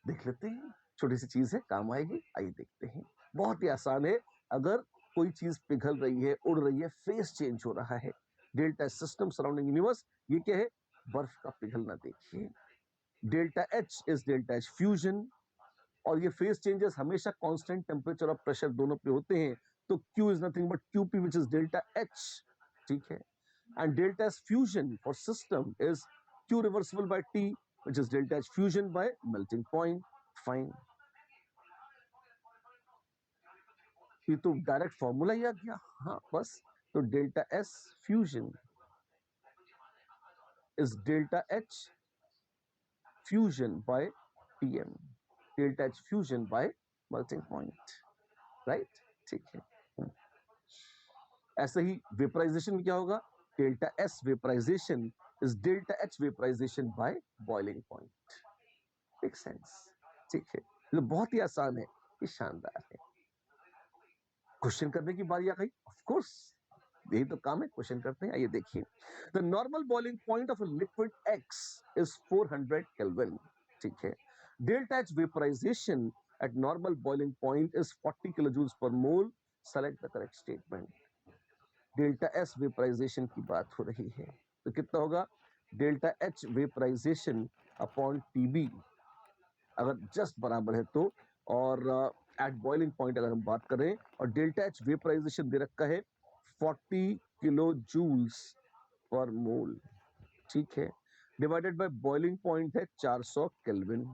देख लेते हैं, छोटी सी चीज है, काम आएगी, आइए देखते हैं। बहुत ही आसान है, अगर कोई चीज पिघल रही है, उड़ रही है, फेस चेंज हो रहा है, डेल्टा सिस्टम सराउंडिंग यूनिवर्स, ये क्या है, बर्फ का पिघलना। देखिए, delta H is delta H fusion, और ये फेस चेंजेस हमेशा कांस्टेंट टेम्परेचर और प्रेशर दोनों पे होते हैं, तो Q is nothing but QP which is delta H। ठीक है, and delta S fusion for system is Q reversible by T which is delta H fusion by melting point. Fine, ये तो डायरेक्ट फॉर्मूला ही आ गया। हाँ बस, तो delta S fusion is delta H fusion by TM, delta H fusion by melting point, right. ठीक है, ऐसे ही वेपराइजेशन में क्या होगा, delta S vaporization is delta H vaporization by boiling point. Make sense. ठीक है, तो बहुत ही आसान है, ये शानदार है। क्वेश्चन करने की बारी आ गई, ऑफ कोर्स, यही तो काम है, क्वेश्चन करते हैं। आइए देखिए, the normal boiling point of a liquid X is 400 kelvin. ठीक है, delta H vaporization at normal boiling point is 40 kilojoules per mole. Select the correct statement. Delta S vaporization की बात हो रही है, तो कितना होगा, delta H vaporization upon TB अगर जस्ट बराबर है तो, और एट बॉइलिंग पॉइंट अगर हम बात करें, और डेल्टा एच वेपराइजेशन दे रखा है 40 किलो जूल्स पर मोल। ठीक है, डिवाइडेड बाय बॉइलिंग पॉइंट है 400 केल्विन।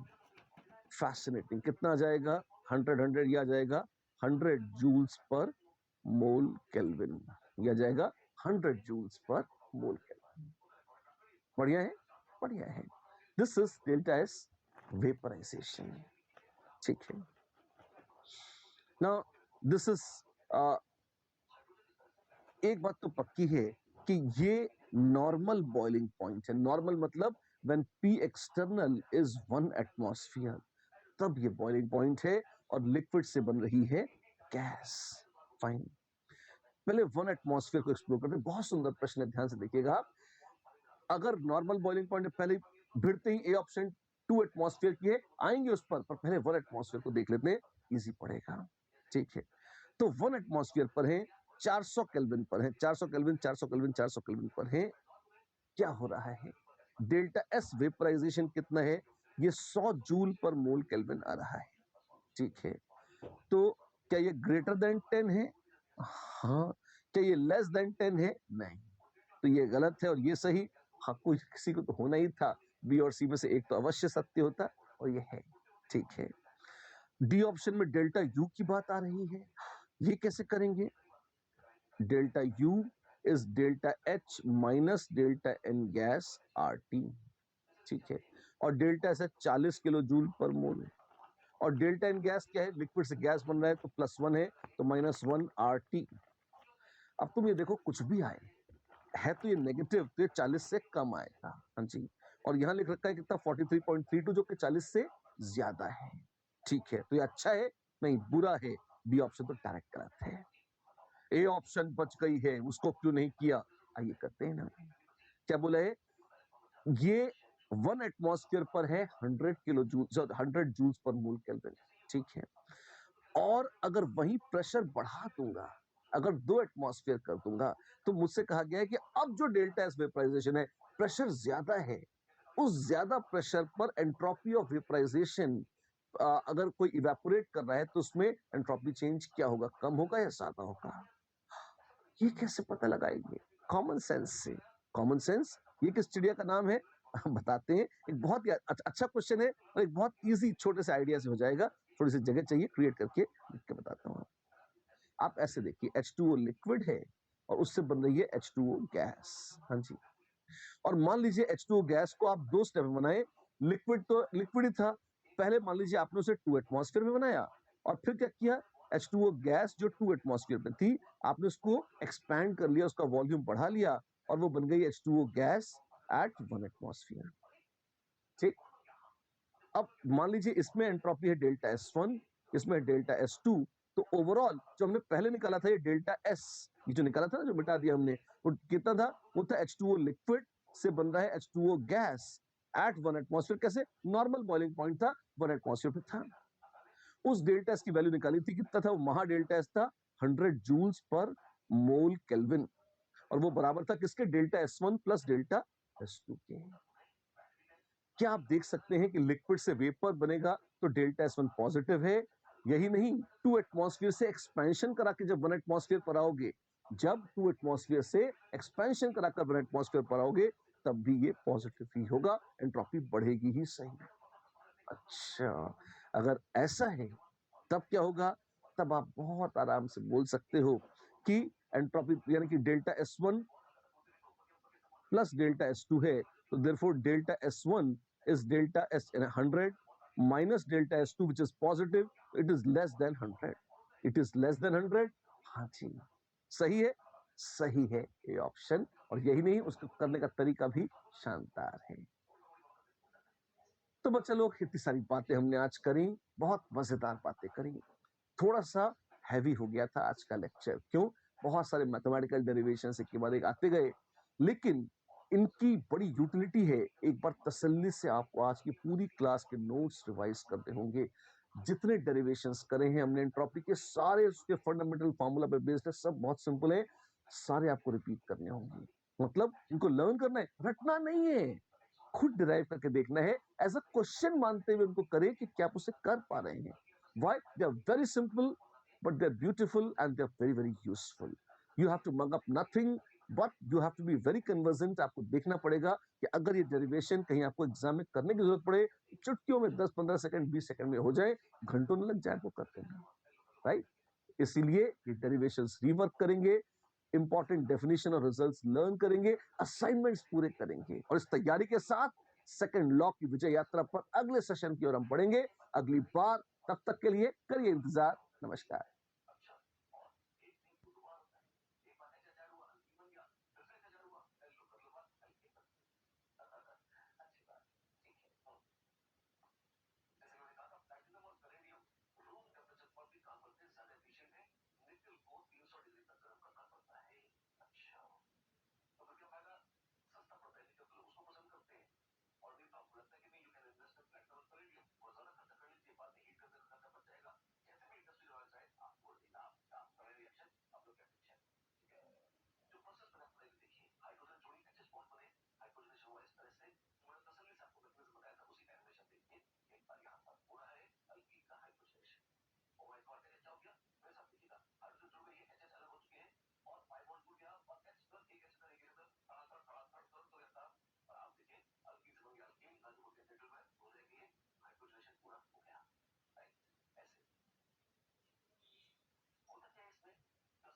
फैसिनेटिंग, कितना आ जाएगा, 100 ये आ जाएगा 100 जूल्स पर मोल केल्विन, यह जाएगा 100 जूल्स पर मोल केल्विन। बढ़िया है, बढ़िया है। This is delta S vaporization. ठीक है, नाउ दिस इज, एक बात तो पक्की है कि ये नॉर्मल बॉइलिंग पॉइंट है। नॉर्मल मतलब when P external is 1 atmosphere, तब ये बॉइलिंग पॉइंट है, और लिक्विड से बन रही है गैस। फाइन, पहले 1 एटमॉस्फेयर को एक्सप्लोर करते हैं। बहुत सुंदर प्रश्न है, ध्यान से देखिएगा आप। अगर नॉर्मल बॉइलिंग पॉइंट पहले भिड़ते ही ए ऑप्शन 2 एटमॉस्फेयर की है, आएंगे उस पर पहले 1 एटमॉस्फेयर को देख लेते हैं, इजी पड़ेगा। ठीक है, तो 1 एटमॉस्फेयर पर है, 400 केल्विन पर है, 400 केल्विन 400 केल्विन 400 केल्विन पर है। क्या हो रहा है, डेल्टा एस वेपराइजेशन कितना है, ये 100 जूल पर मोल केल्विन आ रहा है। ठीक है, तो क्या ये ग्रेटर देन 10 है, हाँ। क्या ये लेस देन 10 है, नहीं, तो ये गलत है और ये सही। हाँ, कोई किसी को तो होना ही था, बी और सी में से एक तो अवश्य सत्य होता, और ये है। ठीक है, डी ऑप्शन में डेल्टा यू की बात आ रही है, ये कैसे करेंगे, delta U is delta H minus delta N gas R T. ठीक है, और डेल्टा ऐसा 40 किलो जूल पर मोल, और डेल्टा एन गैस क्या है, लिक्विड से गैस बन रहा है, तो +1 है, तो -1 आर टी। अब तुम ये देखो, कुछ भी आए है तो ये नेगेटिव, तो ये 40 से कम आएगा। हाँ जी, और यहाँ लिख रखा है कितना, 43.32, जो कि 40 से ज्यादा है। ठीक है, तो ये अच्छा है, नहीं बुरा है, बी ऑप्शन तो डायरेक्ट गलत है। ए ऑप्शन बच गई है, उसको क्यों नहीं किया, आइए करते हैं ना। क्या बोला है, ये 1 एटमॉस्फेयर पर है 100 किलो जूल, 100 जूल्स पर मोल केल्विन। ठीक है, और अगर वही प्रेशर बढ़ा दूंगा, अगर 2 एटमॉस्फेयर कर दूंगा, तो मुझसे कहा गया है कि अब जो डेल्टा एस वेपराइजेशन है, प्रेशर ज्यादा है, उस ज्यादा प्रेशर पर एंट्रोपी ऑफ वेपराइजेशन अगर कोई इवेपोरेट कर रहा है तो उसमें एंट्रोपी चेंज क्या होगा, कम होगा या ज्यादा होगा? ये कैसे पता लगाएंगे? कॉमन सेंस से। कॉमन सेंस ये किस चिड़िया का नाम है? बताते हैं। एक बहुत ही अच्छा क्वेश्चन है और एक बहुत इजी छोटे से आइडिया से हो जाएगा। थोड़ी सी जगह चाहिए, क्रिएट करके लिख के बताता हूँ। आप ऐसे देखिए, H2O लिक्विड है और उससे बन रही है H2O गैस। हाँ जी। और मान लीजिए H2O गैस को आप 2 स्टेप में बनाए। लिक्विड तो लिक्विड ही था। पहले मान लीजिए आपने उसे 2 एटमॉस्फेयर में बनाया और फिर क्या किया, H2O गैस जो 2 एटमॉस्फेयर में थी, आपने उसको एक्सपैंड कर लिया, उसका वॉल्यूम बढ़ा लिया और वो बन गई H2O गैस एट 1 एटमॉस्फेयर। ठीक। अब मान लीजिए इसमें एंट्रोपी है डेल्टा S1, इसमें है डेल्टा S2, तो ओवरऑल जो हमने पहले निकाला था ये डेल्टा S, ये जो निकाला था ना, जो मिटा दिया हमने, वो कितना था? वो था H2O लिक्विड से बन रहा है H2O गैस एट 1 एटमॉस्फेयर। कैसे? नॉर्मल बॉइलिंग पॉइंट था, 1 एटमॉस्फेयर पे था। उस डेल्टा S की वैल्यू निकाली थी, कितना था? वो महा डेल्टा S था 100 जूल्स पर मोल केल्विन, और वो बराबर था किसके? Delta S1 plus delta S2 के। क्या आप देख सकते हैं कि लिक्विड से वेपर बनेगा तो डेल्टा S1 पॉजिटिव है? यही नहीं, 2 एटमॉस्फेयर से एक्सपेंशन करा के जब 1 एटमॉस्फेयर पर आओगे, जब 2 एटमॉस्फेयर से एक्सपेंशन कराकर 1 एटमॉस्फेयर पर आओगे, तब भी ये पॉजिटिव ही होगा, एंट्रोपी बढ़ेगी ही सही। अच्छा, अगर ऐसा है तब क्या होगा? तब आप बहुत आराम से बोल सकते हो कि एंट्रोपी यानी कि delta S1 plus delta S2 है, तो therefore delta S1 is delta S in 100 minus delta S2 which is positive, it is less than 100. It is less than 100. हाँ जी, सही है, सही है ये ऑप्शन। और यही नहीं, उसको करने का तरीका भी शानदार है। तो बच्चा लोग, इतनी सारी बातें हमने आज करी, बहुत मजेदार बातें करी। थोड़ा सा हैवी हो गया था आज का लेक्चर, क्यों? बहुत सारे मैथमेटिकल डेरिवेशन एक के बाद एक आते गए, लेकिन इनकी बड़ी यूटिलिटी है। एक बार तसल्ली से आपको आज की पूरी क्लास के नोट्स रिवाइज करने होंगे। जितने डेरिवेशंस करे हैं हमने एंट्रोपी के, सारे उसके फंडामेंटल फार्मूला पे बेस्ड है, सब बहुत सिंपल है, सारे आपको रिपीट करने होंगे। मतलब इनको लर्न करना है, रटना नहीं है, खुद डिराइव करके देखना है, एज अ क्वेश्चन मानते हुए उनको करें कि क्या आप उसे कर पा रहे हैं। Why? They are very simple, but they're beautiful and they're very, very useful. You have to mug up nothing, but you have to be very conversant. आपको देखना पड़ेगा कि अगर ये डेरिवेशन कहीं आपको एग्जाम में करने की जरूरत पड़े, चुटकियों में 10-15 सेकंड 20 सेकंड में हो जाए, घंटों न लग जाए आपको करते हैं, राइट? इसीलिए ये डेरिवेशंस रिवर्क करेंगे, इंपॉर्टेंट डेफिनेशन और रिजल्ट्स लर्न करेंगे, असाइनमेंट्स पूरे करेंगे, और इस तैयारी के साथ सेकंड लॉ की विजय यात्रा पर अगले सेशन की ओर हम बढ़ेंगे अगली बार। तब तक के लिए करिए इंतजार। नमस्कार।